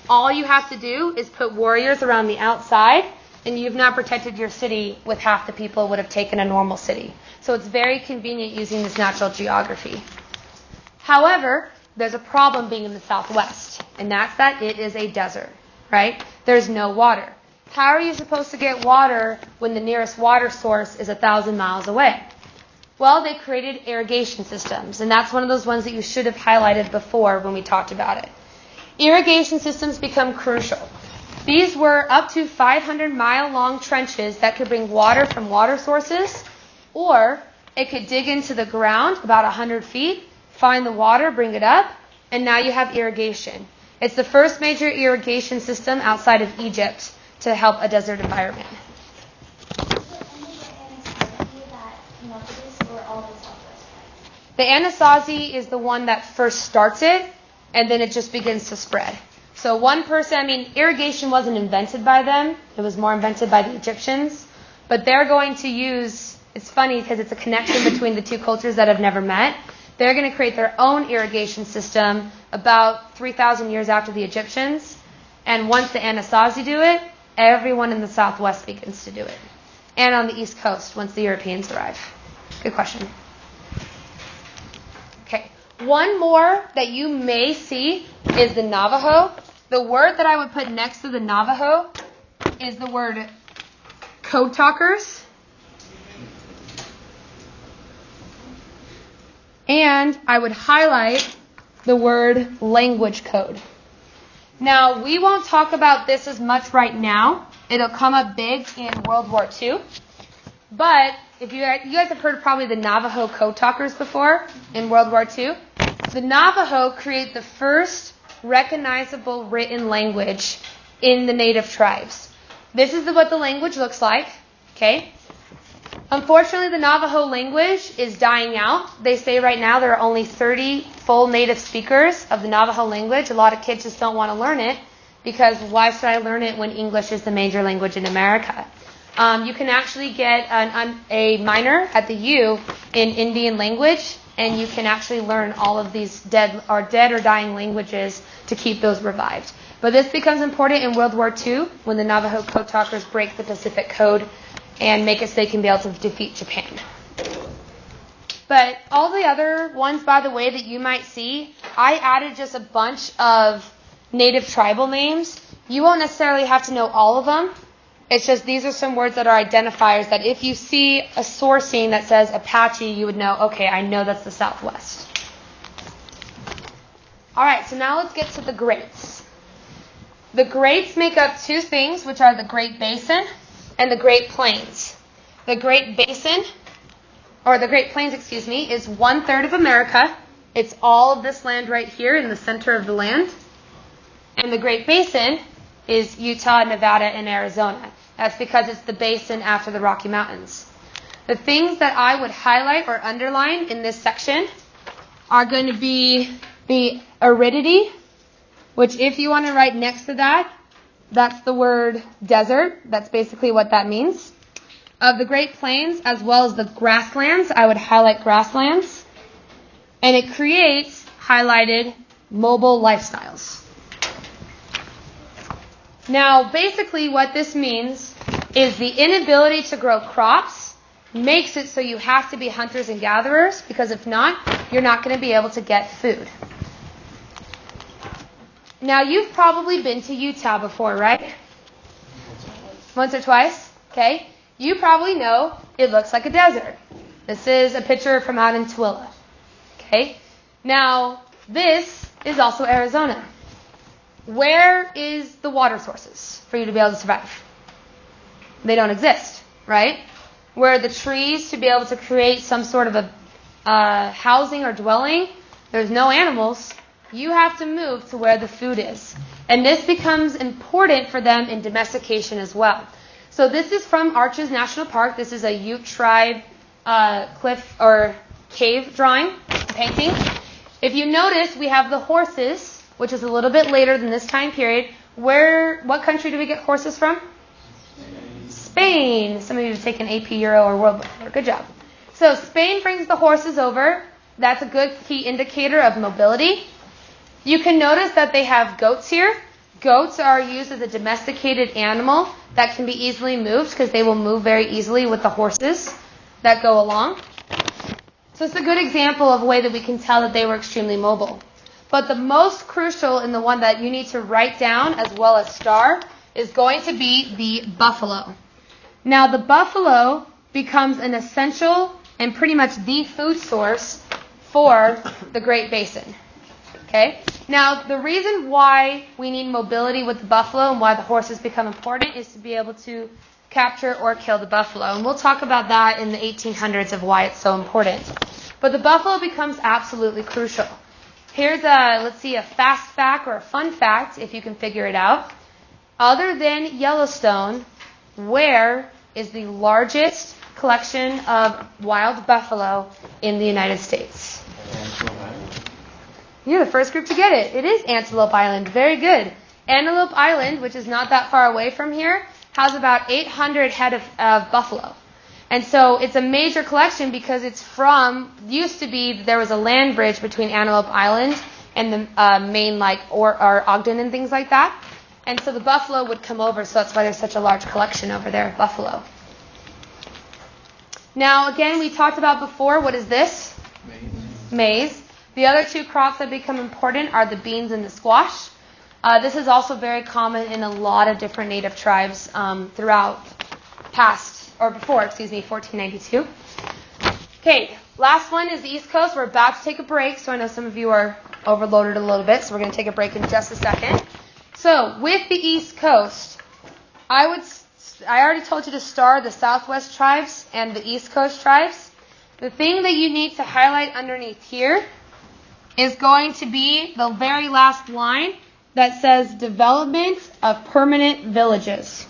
all you have to do is put warriors around the outside, and you've now protected your city with half the people it would have taken a normal city. So it's very convenient using this natural geography. However, there's a problem being in the Southwest, and that's that it is a desert, right? There's no water. How are you supposed to get water when the nearest water source is 1,000 miles away? Well, they created irrigation systems, and that's one of those ones that you should have highlighted before when we talked about it. Irrigation systems become crucial. These were up to 500-mile-long trenches that could bring water from water sources, or it could dig into the ground about 100 feet, find the water, bring it up, and now you have irrigation. It's the first major irrigation system outside of Egypt to help a desert environment. The Anasazi is the one that first starts it, and then it just begins to spread. So one person, irrigation wasn't invented by them. It was more invented by the Egyptians. But they're going to use, it's funny because it's a connection between the two cultures that have never met. They're going to create their own irrigation system about 3,000 years after the Egyptians. And once the Anasazi do it, everyone in the Southwest begins to do it. And on the East Coast, once the Europeans arrive. Good question. Okay. One more that you may see is the Navajo. The word that I would put next to the Navajo is the word code talkers. And I would highlight the word language code. Now, we won't talk about this as much right now. It'll come up big in World War II. But if you guys have heard probably the Navajo code talkers before in World War II. The Navajo create the first recognizable written language in the native tribes. This is what the language looks like. Okay. Unfortunately, the Navajo language is dying out. They say right now there are only 30 full native speakers of the Navajo language. A lot of kids just don't want to learn it because why should I learn it when English is the major language in America? You can actually get a minor at the U in Indian language, and you can actually learn all of these dead or dying languages to keep those revived. But this becomes important in World War II when the Navajo code talkers break the Pacific Code and make it so they can be able to defeat Japan. But all the other ones, by the way, that you might see, I added just a bunch of native tribal names. You won't necessarily have to know all of them. It's just these are some words that are identifiers that if you see a sourcing that says Apache, you would know, okay, I know that's the Southwest. All right, so now let's get to the Greats. The Greats make up two things, which are the Great Basin and the Great Plains. The Great Basin, or the Great Plains, is 1/3 of America. It's all of this land right here in the center of the land. And the Great Basin is Utah, Nevada, and Arizona. That's because it's the basin after the Rocky Mountains. The things that I would highlight or underline in this section are going to be the aridity, which if you want to write next to that, that's the word desert. That's basically what that means. Of the Great Plains, as well as the grasslands, I would highlight grasslands. And it creates highlighted mobile lifestyles. Now, basically what this means is the inability to grow crops makes it so you have to be hunters and gatherers, because if not, you're not going to be able to get food. Now, you've probably been to Utah before, right? Once or twice? Okay. You probably know it looks like a desert. This is a picture from out in Tooele. Okay. Now, this is also Arizona. Where is the water sources for you to be able to survive? They don't exist, right? Where are the trees to be able to create some sort of a housing or dwelling? There's no animals. You have to move to where the food is. And this becomes important for them in domestication as well. So this is from Arches National Park. This is a Ute tribe cliff or cave drawing, painting. If you notice, we have the horses, which is a little bit later than this time period. What country do we get horses from? Spain. Some of you have taken AP Euro or World War. Good job. So Spain brings the horses over. That's a good key indicator of mobility. You can notice that they have goats here. Goats are used as a domesticated animal that can be easily moved because they will move very easily with the horses that go along. So it's a good example of a way that we can tell that they were extremely mobile. But the most crucial and the one that you need to write down as well as star is going to be the buffalo. Now the buffalo becomes an essential and pretty much the food source for the Great Basin. Okay? Now the reason why we need mobility with the buffalo and why the horses become important is to be able to capture or kill the buffalo. And we'll talk about that in the 1800s of why it's so important. But the buffalo becomes absolutely crucial. Here's a fast fact or a fun fact, if you can figure it out. Other than Yellowstone, where is the largest collection of wild buffalo in the United States? You're the first group to get it. It is Antelope Island. Very good. Antelope Island, which is not that far away from here, has about 800 head of buffalo. And so it's a major collection because used to be, there was a land bridge between Antelope Island and the main, or Ogden and things like that. And so the buffalo would come over, so that's why there's such a large collection over there of buffalo. Now, again, we talked about before, what is this? Maize. The other two crops that become important are the beans and the squash. This is also very common in a lot of different native tribes throughout before 1492. Okay, last one is the East Coast. We're about to take a break, so I know some of you are overloaded a little bit, so we're going to take a break in just a second. So, with the East Coast, I already told you to star the Southwest tribes and the East Coast tribes. The thing that you need to highlight underneath here is going to be the very last line that says development of permanent villages.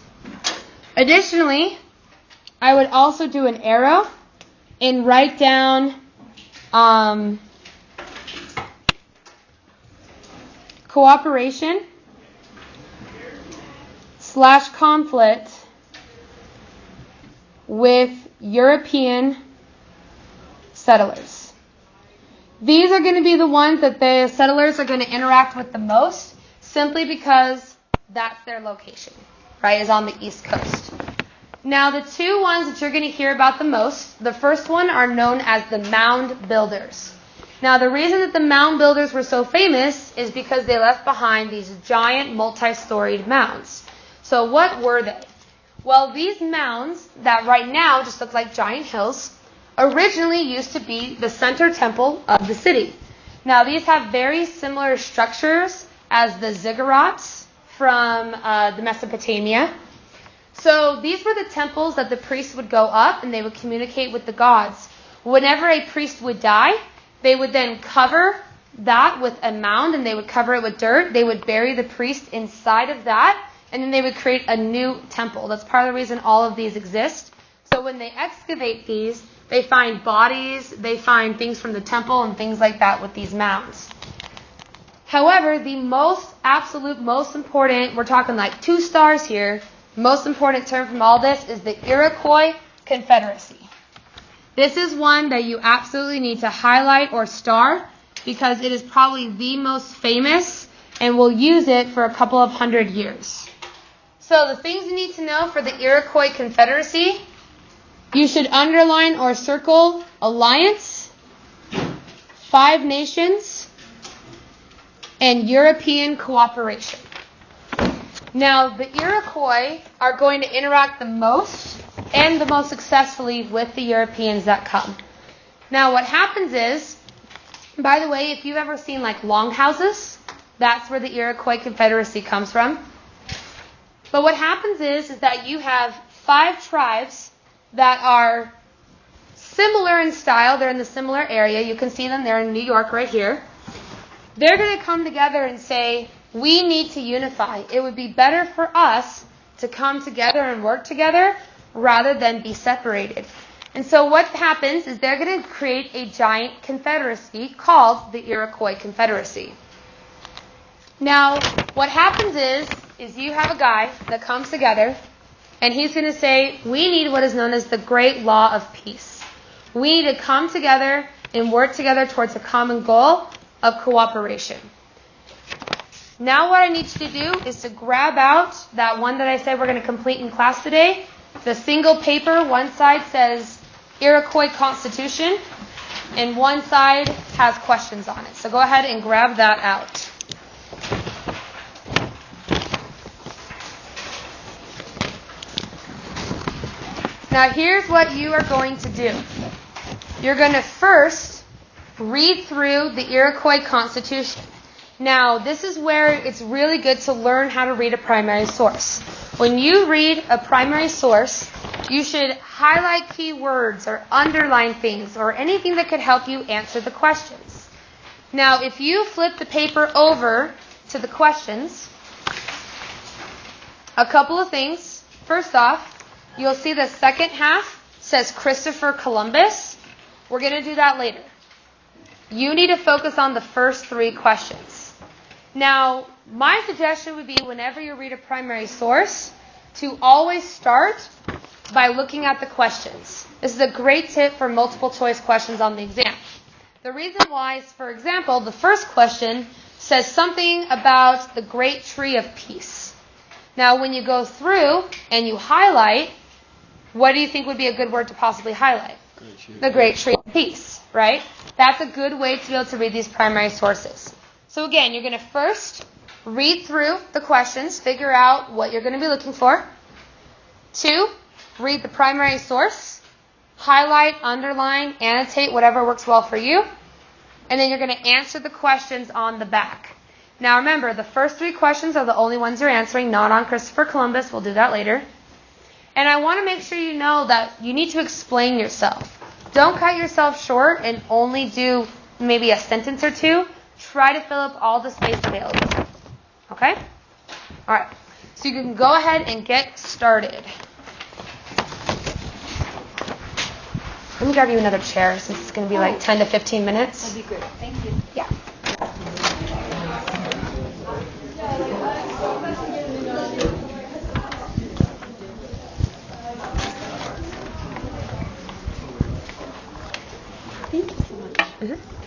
Additionally, I would also do an arrow and write down cooperation / conflict with European settlers. These are going to be the ones that the settlers are going to interact with the most, simply because that's their location, right, is on the East Coast. Now, the two ones that you're going to hear about the most, the first one are known as the mound builders. Now, the reason that the mound builders were so famous is because they left behind these giant multi-storied mounds. So what were they? Well, these mounds that right now just look like giant hills originally used to be the center temple of the city. Now, these have very similar structures as the ziggurats from the Mesopotamia. So these were the temples that the priests would go up and they would communicate with the gods. Whenever a priest would die, they would then cover that with a mound and they would cover it with dirt. They would bury the priest inside of that, and then they would create a new temple. That's part of the reason all of these exist. So when they excavate these, they find bodies, they find things from the temple and things like that with these mounds. However, the most important, we're talking like 2 stars here, most important term from all this is the Iroquois Confederacy. This is one that you absolutely need to highlight or star because it is probably the most famous and we'll use it for a couple of 100 years. So the things you need to know for the Iroquois Confederacy, you should underline or circle alliance, 5 nations, and European cooperation. Now, the Iroquois are going to interact the most and the most successfully with the Europeans that come. Now, what happens is, by the way, if you've ever seen like longhouses, that's where the Iroquois Confederacy comes from. But what happens is that you have 5 tribes that are similar in style. They're in the similar area. You can see them. They're in New York right here. They're going to come together and say, we need to unify. It would be better for us to come together and work together rather than be separated. And so what happens is they're going to create a giant confederacy called the Iroquois Confederacy. Now, what happens is you have a guy that comes together and he's going to say, we need what is known as the Great Law of Peace. We need to come together and work together towards a common goal of cooperation. Now what I need you to do is to grab out that one that I said we're going to complete in class today. The single paper, one side says Iroquois Constitution, and one side has questions on it. So go ahead and grab that out. Now here's what you are going to do. You're going to first read through the Iroquois Constitution. Now, this is where it's really good to learn how to read a primary source. When you read a primary source, you should highlight key words or underline things or anything that could help you answer the questions. Now, if you flip the paper over to the questions, a couple of things. First off, you'll see the second half says Christopher Columbus. We're going to do that later. You need to focus on the first 3 questions. Now, my suggestion would be whenever you read a primary source, to always start by looking at the questions. This is a great tip for multiple choice questions on the exam. The reason why is, for example, the first question says something about the Great Tree of Peace. Now, when you go through and you highlight, what do you think would be a good word to possibly highlight? The Great Tree of Peace, right? That's a good way to be able to read these primary sources. So again, you're going to first read through the questions, figure out what you're going to be looking for. 2, read the primary source, highlight, underline, annotate, whatever works well for you. And then you're going to answer the questions on the back. Now remember, the first 3 questions are the only ones you're answering, not on Christopher Columbus. We'll do that later. And I want to make sure you know that you need to explain yourself. Don't cut yourself short and only do maybe a sentence or 2. Try to fill up all the space available. Okay? All right. So you can go ahead and get started. Let me grab you another chair since it's going to be like 10 to 15 minutes. That'd be great. Thank you. Yeah. Thank you so much. Mm-hmm.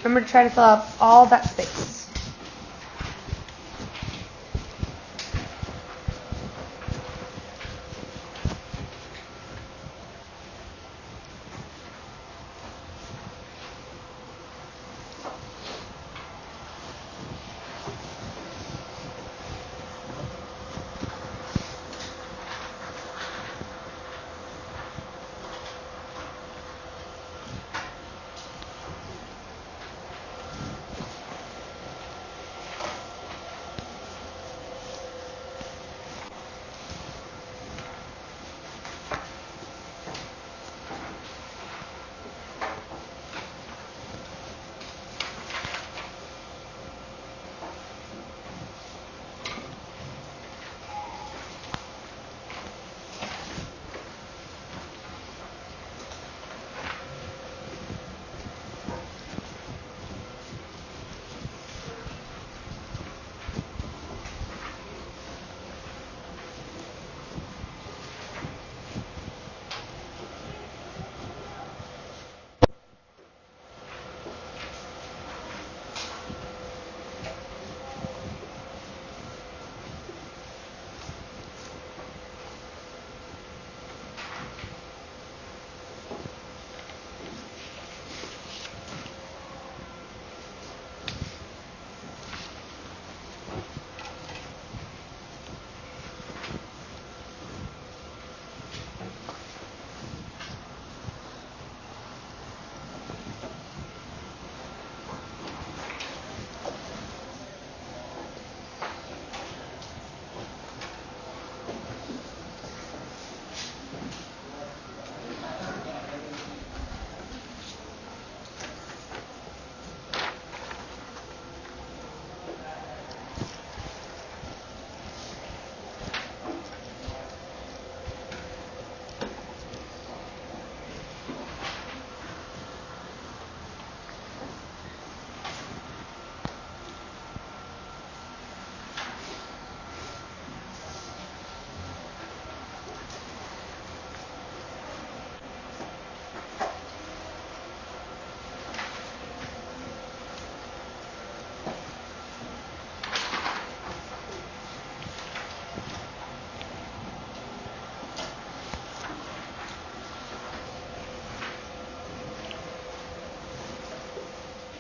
Remember to try to fill out all that space.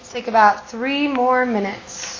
Take about 3 more minutes.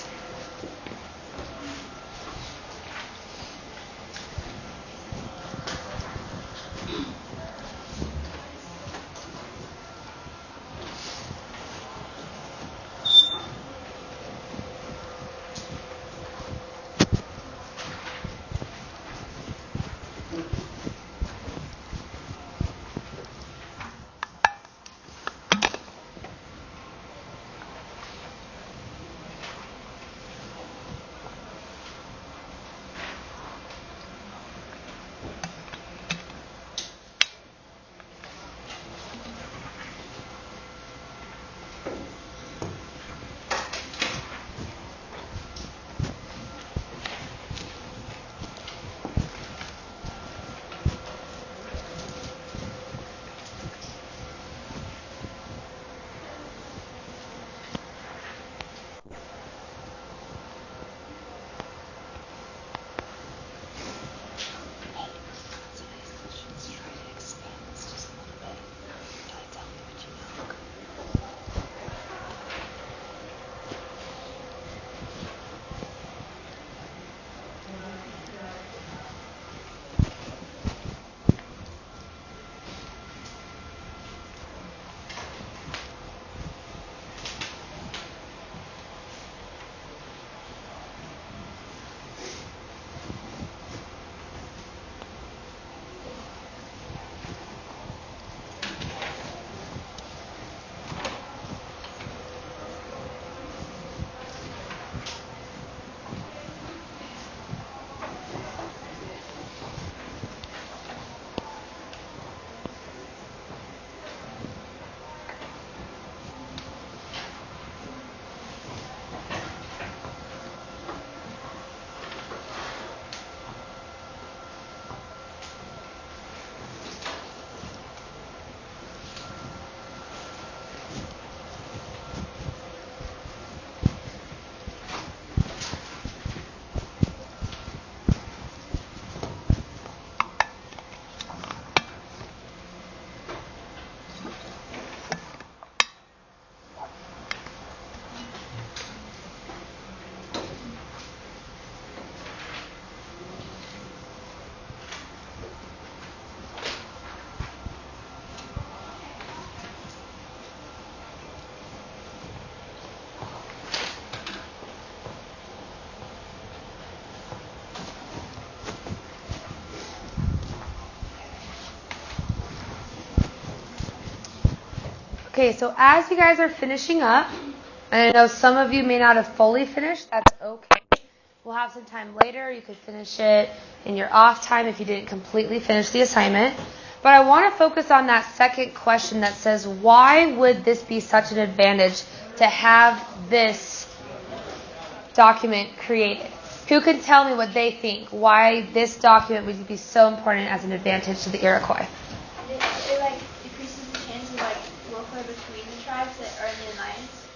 Okay, so as you guys are finishing up, and I know some of you may not have fully finished, that's okay. We'll have some time later. You could finish it in your off time if you didn't completely finish the assignment. But I want to focus on that second question that says, why would this be such an advantage to have this document created? Who can tell me what they think, why this document would be so important as an advantage to the Iroquois? It like decreases the chance of like warfare between the tribes that are in the alliance.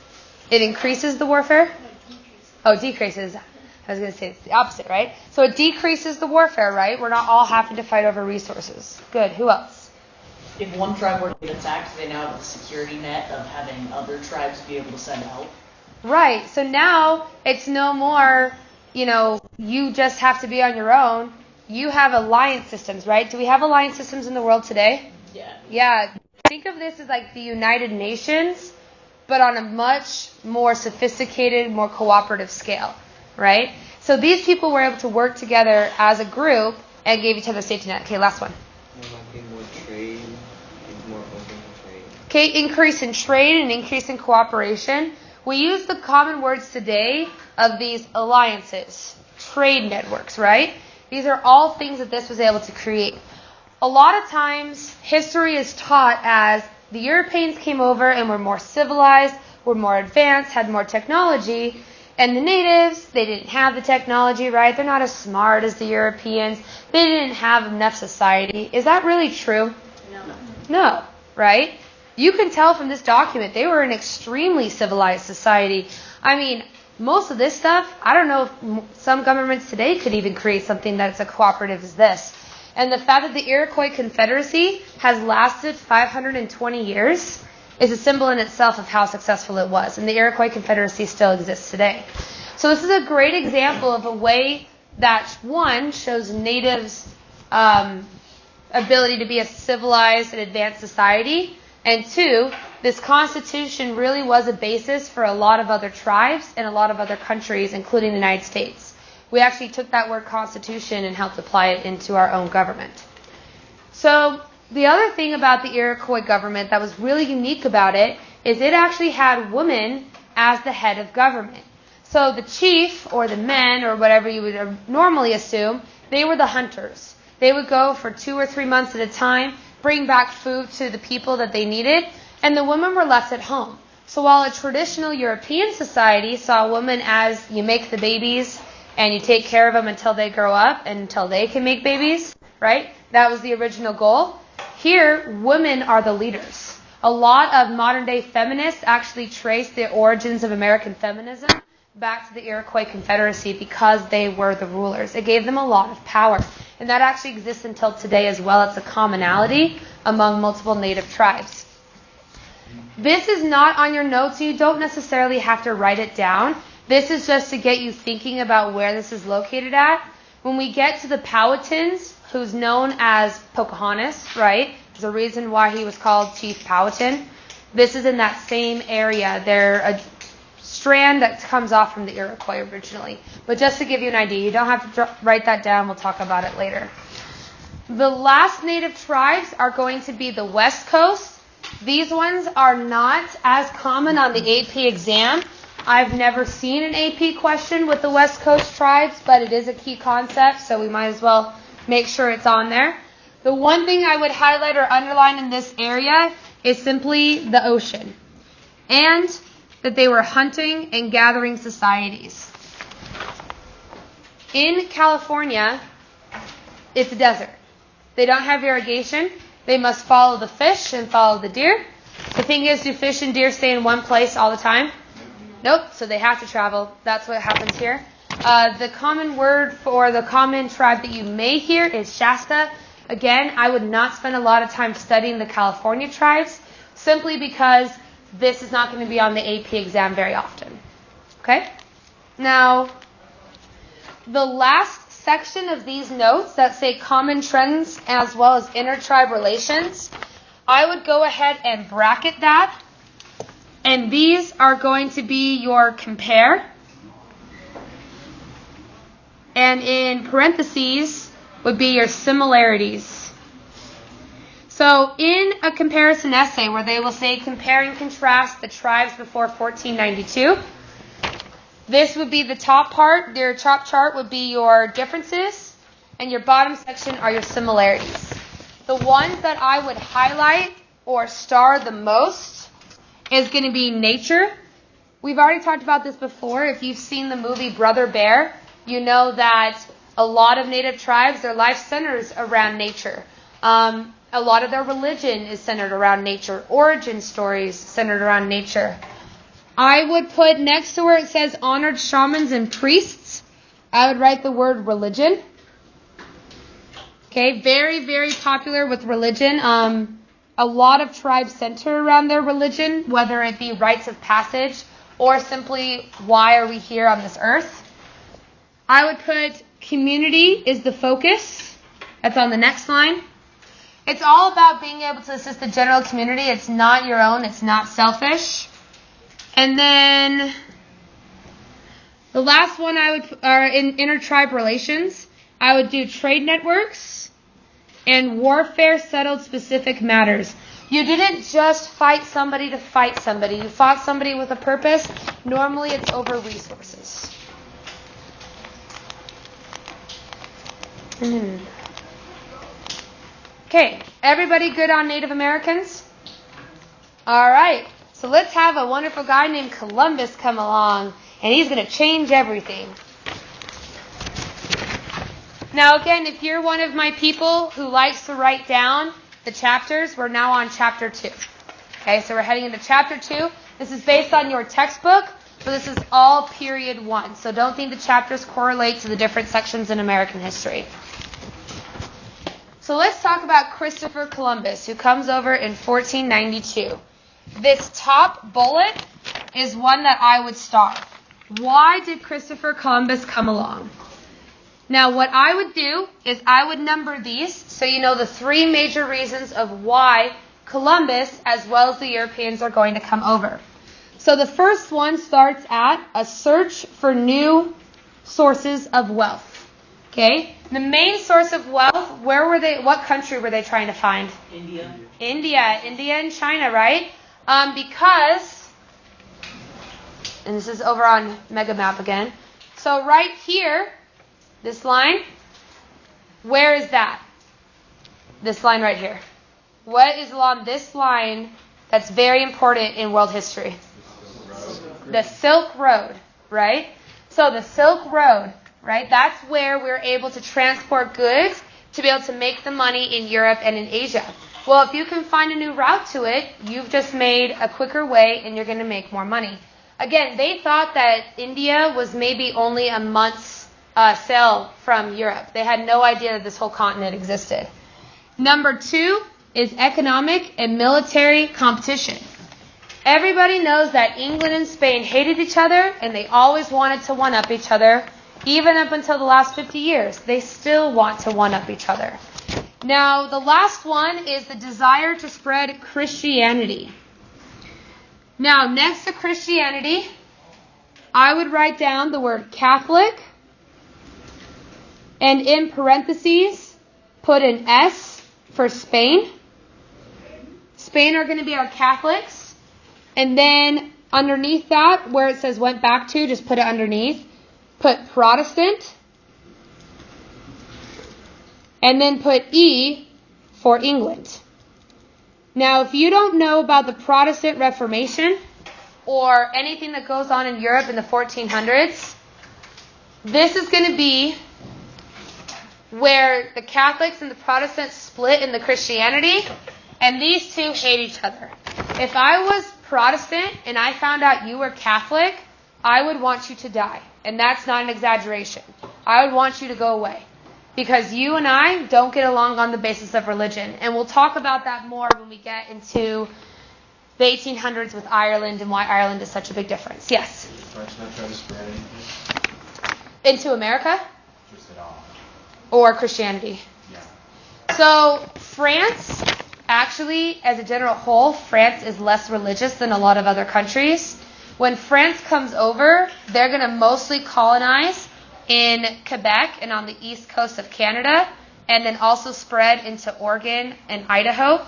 It increases the warfare? No, decreases. Oh, decreases. I was going to say it's the opposite, right? So it decreases the warfare, right? We're not all having to fight over resources. Good. Who else? If one tribe were to get attacked, they now have the security net of having other tribes be able to send help. Right. So now it's no more, you just have to be on your own. You have alliance systems, right? Do we have alliance systems in the world today? Yeah. Yeah. Think of this as like the United Nations, but on a much more sophisticated, more cooperative scale, right? So these people were able to work together as a group and gave each other safety net. Okay, last one. There might be more trade, more open trade. Okay, increase in trade and increase in cooperation. We use the common words today of these alliances, trade networks, right? These are all things that this was able to create. A lot of times, history is taught as the Europeans came over and were more civilized, were more advanced, had more technology, and the natives, they didn't have the technology, right? They're not as smart as the Europeans. They didn't have enough society. Is that really true? No, right? You can tell from this document they were an extremely civilized society. I mean, most of this stuff, I don't know if some governments today could even create something that's as cooperative as this. And the fact that the Iroquois Confederacy has lasted 520 years is a symbol in itself of how successful it was. And the Iroquois Confederacy still exists today. So this is a great example of a way that, one, shows natives' ability to be a civilized and advanced society, and two, this Constitution really was a basis for a lot of other tribes and a lot of other countries, including the United States. We actually took that word Constitution and helped apply it into our own government. So the other thing about the Iroquois government that was really unique about it is it actually had women as the head of government. So the chief, or the men, or whatever you would normally assume, they were the hunters. They would go for 2 or 3 months at a time, bring back food to the people that they needed, and the women were left at home. So while a traditional European society saw women as you make the babies and you take care of them until they grow up and until they can make babies, right? That was the original goal. Here, women are the leaders. A lot of modern-day feminists actually trace the origins of American feminism back to the Iroquois Confederacy because they were the rulers. It gave them a lot of power. And that actually exists until today as well. It's a commonality among multiple native tribes. This is not on your notes. You don't necessarily have to write it down. This is just to get you thinking about where this is located at. When we get to the Powhatans, who's known as Pocahontas, right? There's a reason why he was called Chief Powhatan. This is in that same area. They're a strand that comes off from the Iroquois originally. But just to give you an idea, you don't have to write that down. We'll talk about it later. The last native tribes are going to be the West Coast. These ones are not as common on the AP exam. I've never seen an AP question with the West Coast tribes, but it is a key concept, so we might as well make sure it's on there. The one thing I would highlight or underline in this area is simply the ocean, and that they were hunting and gathering societies. In California, it's a desert. They don't have irrigation. They must follow the fish and follow the deer. The thing is, do fish and deer stay in one place all the time? Nope, so they have to travel. That's what happens here. The common word for the common tribe that you may hear is Shasta. Again, I would not spend a lot of time studying the California tribes simply because this is not going to be on the AP exam very often. Okay? Now, the last section of these notes that say common trends as well as inter-tribe relations, I would go ahead and bracket that. And these are going to be your compare. And in parentheses would be your similarities. So So in a comparison essay where they will say compare and contrast the tribes before 1492, this would be the top part. Your top chart would be your differences, and your bottom section are your similarities. The ones that I would highlight or star the most is going to be nature. We've already talked about this before. If you've seen the movie Brother Bear, you know that a lot of native tribes, their life centers around nature. A lot of their religion is centered around nature. Origin stories centered around nature. I would put next to where it says honored shamans and priests, I would write the word religion. Okay, very, very popular with religion. A lot of tribes center around their religion, whether it be rites of passage or simply why are we here on this earth. I would put community is the focus. That's on the next line. It's all about being able to assist the general community. It's not your own. It's not selfish. And then the last one I would are in inter-tribe relations. I would do trade networks and warfare settled specific matters. You didn't just fight somebody to fight somebody. You fought somebody with a purpose. Normally it's over resources. Okay, everybody good on Native Americans? All right, so let's have a wonderful guy named Columbus come along, and he's going to change everything. Now again, if you're one of my people who likes to write down the chapters, we're now on chapter 2. Okay, so we're heading into chapter 2. This is based on your textbook, but this is all period 1. So don't think the chapters correlate to the different sections in American history. So let's talk about Christopher Columbus, who comes over in 1492. This top bullet is one that I would star. Why did Christopher Columbus come along? Now, what I would do is I would number these so you know the 3 major reasons of why Columbus, as well as the Europeans, are going to come over. So the first one starts at a search for new sources of wealth. Okay? The main source of wealth, what country were they trying to find? India. India and China, right? Because, and this is over on Megamap again. So right here, this line, where is that? This line right here. What is along this line that's very important in world history? The Silk Road, right? So the Silk Road, right? That's where we're able to transport goods to be able to make the money in Europe and in Asia. Well, if you can find a new route to it, you've just made a quicker way and you're going to make more money. Again, they thought that India was maybe only a month's sail from Europe. They had no idea that this whole continent existed. Number 2 is economic and military competition. Everybody knows that England and Spain hated each other and they always wanted to one-up each other. Even up until the last 50 years, they still want to one-up each other. Now, the last one is the desire to spread Christianity. Now, next to Christianity, I would write down the word Catholic, and in parentheses, put an S for Spain. Spain are going to be our Catholics. And then underneath that, where it says went back to, just put it underneath. Put Protestant. And then put E for England. Now, if you don't know about the Protestant Reformation or anything that goes on in Europe in the 1400s, this is going to be where the Catholics and the Protestants split in the Christianity, and these two hate each other. If I was Protestant and I found out you were Catholic, I would want you to die. And that's not an exaggeration. I would want you to go away. Because you and I don't get along on the basis of religion. And we'll talk about that more when we get into the 1800s with Ireland and why Ireland is such a big difference. Yes? French not trying to spread anything? Into America? Just at all. Or Christianity? Yeah. So France, actually, as a general whole, France is less religious than a lot of other countries. When France comes over, they're going to mostly colonize in Quebec and on the east coast of Canada, and then also spread into Oregon and Idaho.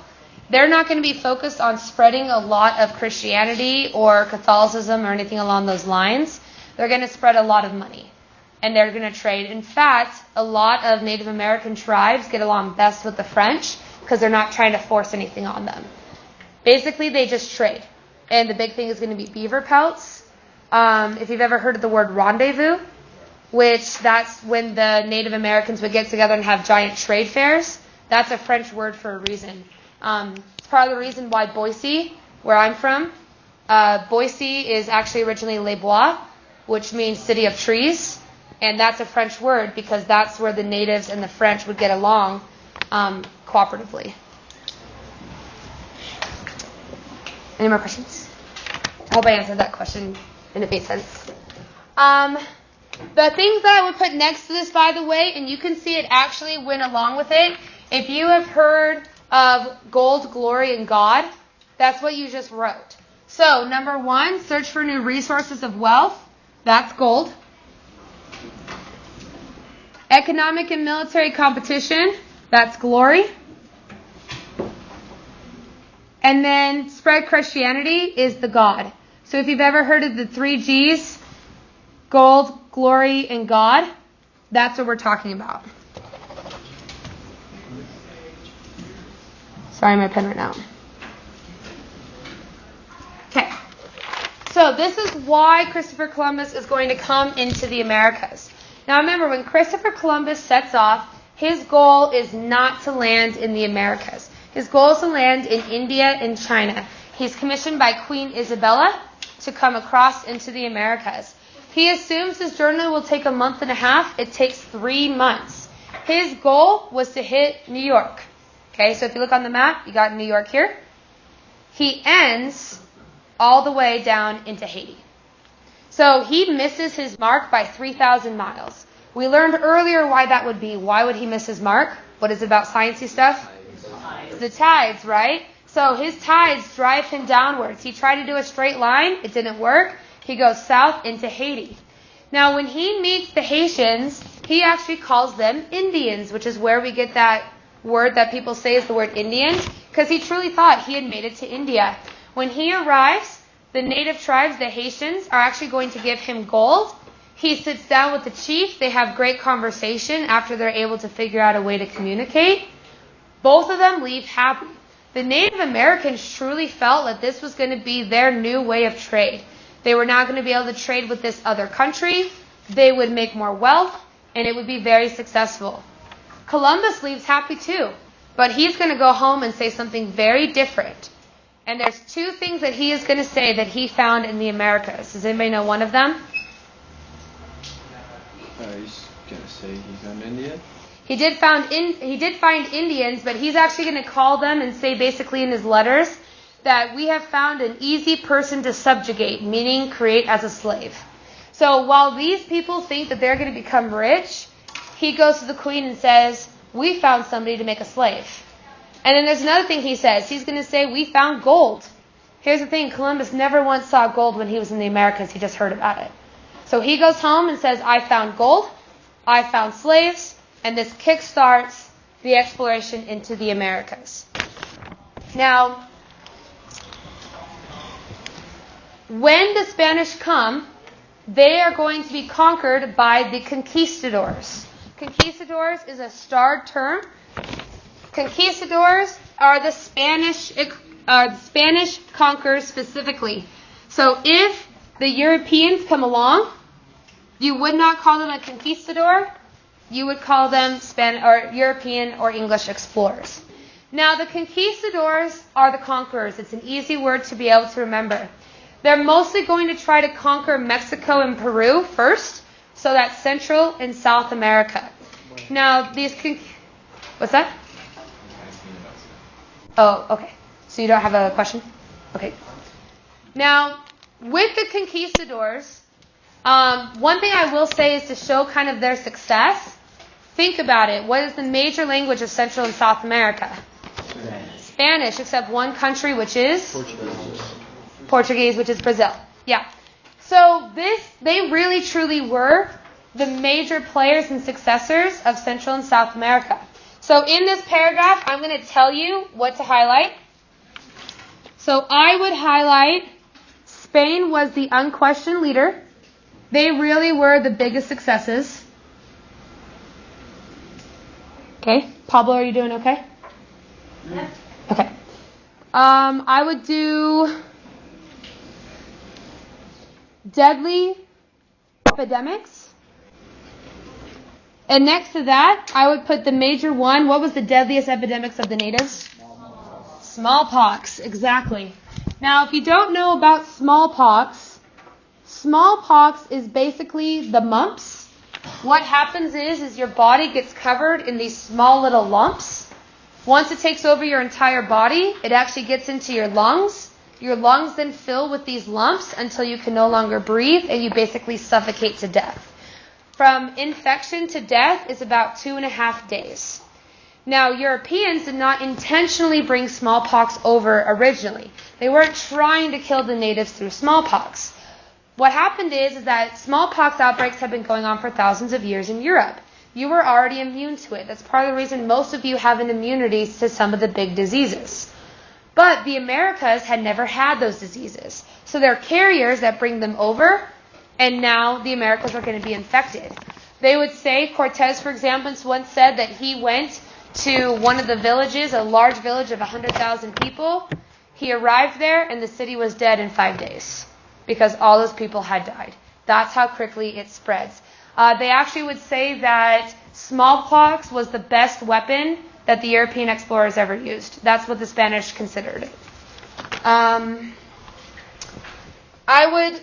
They're not going to be focused on spreading a lot of Christianity or Catholicism or anything along those lines. They're going to spread a lot of money, and they're going to trade. In fact, a lot of Native American tribes get along best with the French because they're not trying to force anything on them. Basically, they just trade. And the big thing is going to be beaver pelts. If you've ever heard of the word rendezvous, which that's when the Native Americans would get together and have giant trade fairs, that's a French word for a reason. It's part of the reason why Boise, where I'm from, Boise is actually originally Les Bois, which means city of trees. And that's a French word because that's where the natives and the French would get along cooperatively. Any more questions? I hope I answered that question and it made sense. The things that I would put next to this, by the way, and you can see it actually went along with it. If you have heard of gold, glory, and God, that's what you just wrote. So, number 1, search for new resources of wealth. That's gold. Economic and military competition. That's glory. And then spread Christianity is the God. So if you've ever heard of the 3 G's, gold, glory, and God, that's what we're talking about. Sorry, my pen ran out. Okay. So this is why Christopher Columbus is going to come into the Americas. Now remember, when Christopher Columbus sets off, his goal is not to land in the Americas. His goal is to land in India and China. He's commissioned by Queen Isabella to come across into the Americas. He assumes his journey will take a month and a half. It takes 3 months. His goal was to hit New York. Okay, so if you look on the map, you got New York here. He ends all the way down into Haiti. So he misses his mark by 3,000 miles. We learned earlier why that would be. Why would he miss his mark? What is it about sciencey stuff? The tides, right? So his tides drive him downwards. He tried to do a straight line. It didn't work. He goes south into Haiti. Now, when he meets the Haitians, he actually calls them Indians, which is where we get that word that people say is the word Indian, because he truly thought he had made it to India. When he arrives, the native tribes, the Haitians, are actually going to give him gold. He sits down with the chief. They have great conversation after they're able to figure out a way to communicate. Both of them leave happy. The Native Americans truly felt that this was going to be their new way of trade. They were not going to be able to trade with this other country. They would make more wealth, and it would be very successful. Columbus leaves happy too, but he's going to go home and say something very different. And there's 2 things that he is going to say that he found in the Americas. Does anybody know one of them? He's going to say he found India. He did find Indians, but he's actually going to call them and say basically in his letters that we have found an easy person to subjugate, meaning create as a slave. So while these people think that they're going to become rich, he goes to the queen and says, we found somebody to make a slave. And then there's another thing he says. He's going to say, we found gold. Here's the thing. Columbus never once saw gold when he was in the Americas. He just heard about it. So he goes home and says, I found gold. I found slaves. And this kickstarts the exploration into the Americas. Now, when the Spanish come, they are going to be conquered by the conquistadors. Conquistadors is a starred term. Conquistadors are the Spanish conquerors specifically. So if the Europeans come along, you would not call them a conquistador. You would call them European or English explorers. Now, the conquistadors are the conquerors. It's an easy word to be able to remember. They're mostly going to try to conquer Mexico and Peru first, so that's Central and South America. Now, what's that? Oh, okay. So you don't have a question? Okay. Now, with the conquistadors, one thing I will say is to show kind of their success. Think about it. What is the major language of Central and South America? Spanish, except one country, which is? Portuguese, which is Brazil. Yeah. So they really truly were the major players and successors of Central and South America. So in this paragraph, I'm going to tell you what to highlight. So I would highlight Spain was the unquestioned leader. They really were the biggest successes. Okay. Pablo, are you doing okay? Yep. Okay. I would do deadly epidemics. And next to that, I would put the major one. What was the deadliest epidemics of the natives? Smallpox, exactly. Now, if you don't know about smallpox, smallpox is basically the mumps. What happens is your body gets covered in these small little lumps. Once it takes over your entire body, it actually gets into your lungs. Your lungs then fill with these lumps until you can no longer breathe, and you basically suffocate to death. From infection to death is about 2.5 days. Now, Europeans did not intentionally bring smallpox over originally. They weren't trying to kill the natives through smallpox. What happened is that smallpox outbreaks have been going on for thousands of years in Europe. You were already immune to it. That's part of the reason most of you have an immunity to some of the big diseases. But the Americas had never had those diseases. So they're carriers that bring them over, and now the Americas are going to be infected. They would say, Cortez, for example, once said that he went to one of the villages, a large village of 100,000 people. He arrived there, and the city was dead in 5 days because all those people had died. That's how quickly it spreads. They actually would say that smallpox was the best weapon that the European explorers ever used. That's what the Spanish considered. I would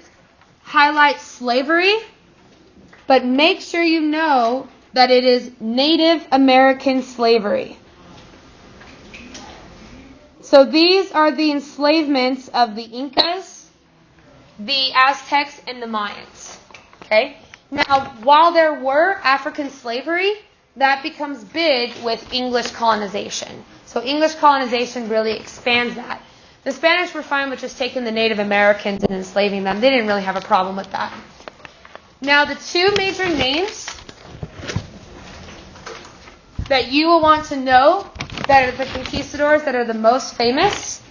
highlight slavery, but make sure you know that it is Native American slavery. So these are the enslavements of the Incas, the Aztecs, and the Mayans. Okay? Now, while there were African slavery, that becomes big with English colonization. So English colonization really expands that. The Spanish were fine with just taking the Native Americans and enslaving them. They didn't really have a problem with that. Now, the two major names that you will want to know that are the conquistadors that are the most famous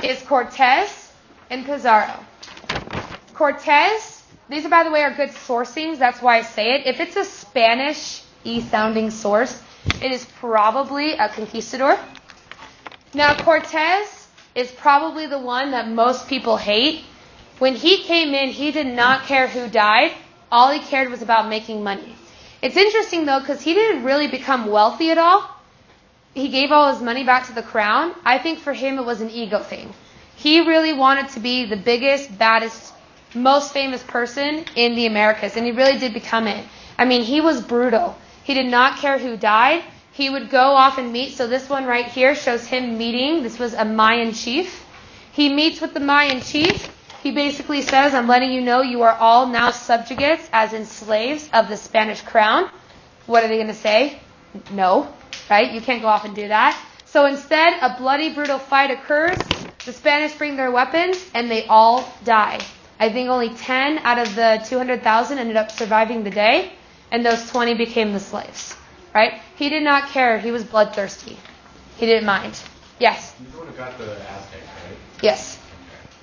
is Cortez and Pizarro. Cortez, these, by the way, are good sourcings. That's why I say it. If it's a Spanish-y sounding source, it is probably a conquistador. Now, Cortez is probably the one that most people hate. When he came in, he did not care who died. All he cared was about making money. It's interesting, though, because he didn't really become wealthy at all. He gave all his money back to the crown. I think for him it was an ego thing. He really wanted to be the biggest, baddest, most famous person in the Americas, and he really did become it. I mean, he was brutal. He did not care who died. He would go off and meet. So this one right here shows him meeting. This was a Mayan chief. He meets with the Mayan chief. He basically says, I'm letting you know you are all now subjugates, as in slaves of the Spanish crown. What are they going to say? No, right? You can't go off and do that. So instead, a bloody, brutal fight occurs. The Spanish bring their weapons, and they all die. I think only 10 out of the 200,000 ended up surviving the day, and those 20 became the slaves, right? He did not care. He was bloodthirsty. He didn't mind. Yes? He's the one who got the Aztecs, right? Yes.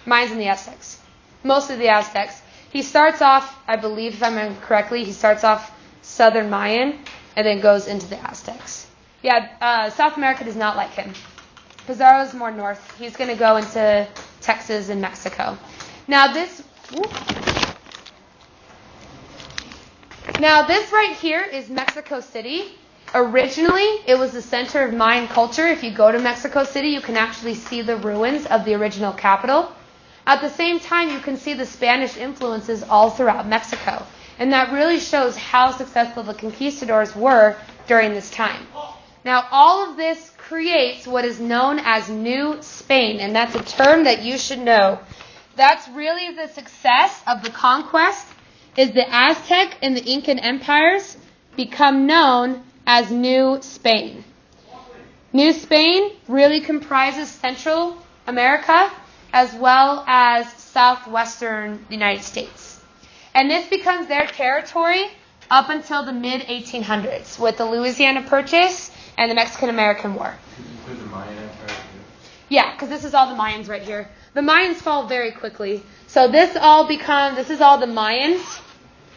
Mine's in the Aztecs. Mostly the Aztecs. He starts off, I believe, if I remember correctly, he starts off Southern Mayan and then goes into the Aztecs. Yeah, South America does not like him. Pizarro's more north. He's going to go into Texas and Mexico. Now this right here is Mexico City. Originally, it was the center of Mayan culture. If you go to Mexico City, you can actually see the ruins of the original capital. At the same time, you can see the Spanish influences all throughout Mexico. And that really shows how successful the conquistadors were during this time. Now, all of this creates what is known as New Spain, and that's a term that you should know. That's really the success of the conquest, is the Aztec and the Incan empires become known as New Spain. New Spain really comprises Central America as well as southwestern United States. And this becomes their territory up until the mid-1800s with the Louisiana Purchase and the Mexican-American War. Include the Mayan Empire too? Yeah, because this is all the Mayans right here. The Mayans fall very quickly. So this is all the Mayans.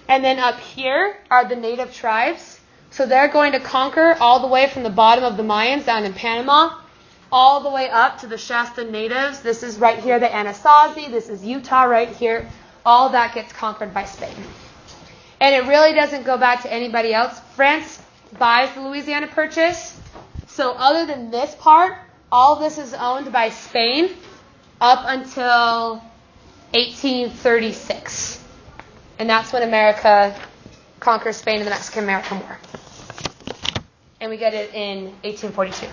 And then up here are the native tribes. So they're going to conquer all the way from the bottom of the Mayans down in Panama, all the way up to the Shasta natives. This is right here, the Anasazi. This is Utah right here. All that gets conquered by Spain. And it really doesn't go back to anybody else. France buys the Louisiana Purchase. So other than this part, all this is owned by Spain up until 1836. And that's when America conquers Spain in the Mexican-American War. And we get it in 1842.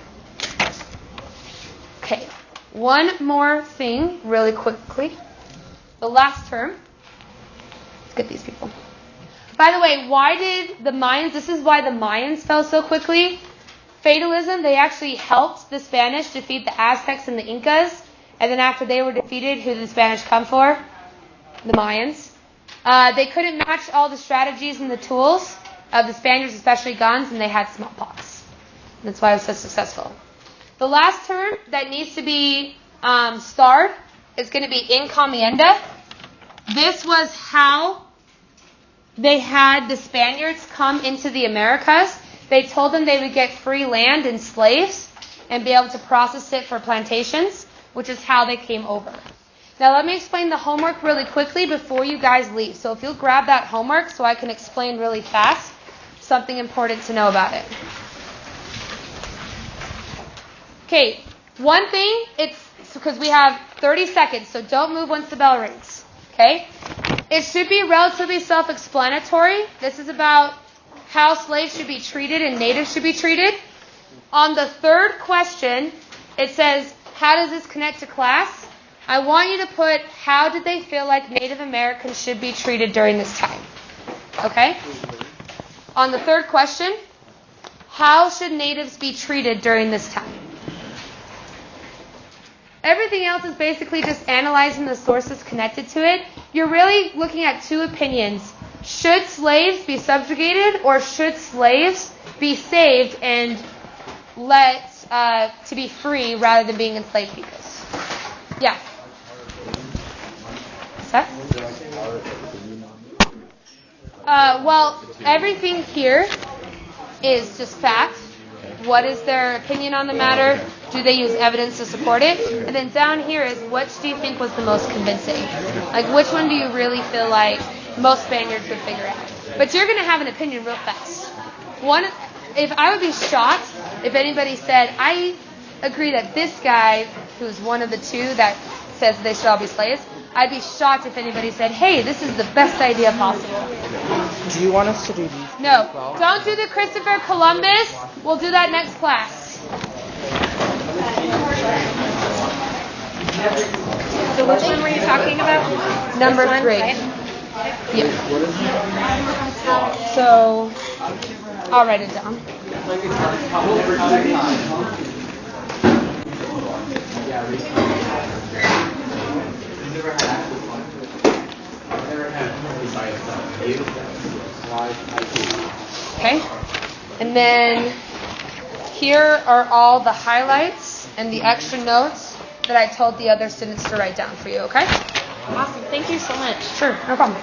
Okay, one more thing really quickly. The last term. Let's get these people. By the way, why did the Mayans, this is why the Mayans fell so quickly. Fatalism, they actually helped the Spanish defeat the Aztecs and the Incas. And then after they were defeated, who did the Spanish come for? The Mayans. They couldn't match all the strategies and the tools of the Spaniards, especially guns, and they had smallpox. That's why it was so successful. The last term that needs to be starred is going to be encomienda. This was how they had the Spaniards come into the Americas. They told them they would get free land and slaves and be able to process it for plantations, which is how they came over. Now let me explain the homework really quickly before you guys leave. So if you'll grab that homework so I can explain really fast something important to know about it. Okay, one thing, it's because we have 30 seconds, so don't move once the bell rings. Okay? It should be relatively self-explanatory. This is about how slaves should be treated and natives should be treated. On the third question, it says, how does this connect to class? I want you to put, how did they feel like Native Americans should be treated during this time? Okay? On the third question, how should natives be treated during this time? Everything else is basically just analyzing the sources connected to it. You're really looking at two opinions. Should slaves be subjugated or should slaves be saved and let to be free rather than being enslaved peoples? Yeah. What's that? Well, everything here is just fact. What is their opinion on the matter? Do they use evidence to support it? And then down here is, which do you think was the most convincing? Like, which one do you really feel like most Spaniards would figure out? But you're going to have an opinion real fast. If I would be shocked if anybody said, I agree that this guy, who's one of the two that says they should all be slaves, I'd be shocked if anybody said, hey, this is the best idea possible. Do you want us to do these? No. Don't do the Christopher Columbus. We'll do that next class. So which one were you talking about? Number 3. Yeah. So, I'll write it down. Okay. And then here are all the highlights and the extra notes that I told the other students to write down for you, okay? Awesome. Thank you so much. Sure, no problem.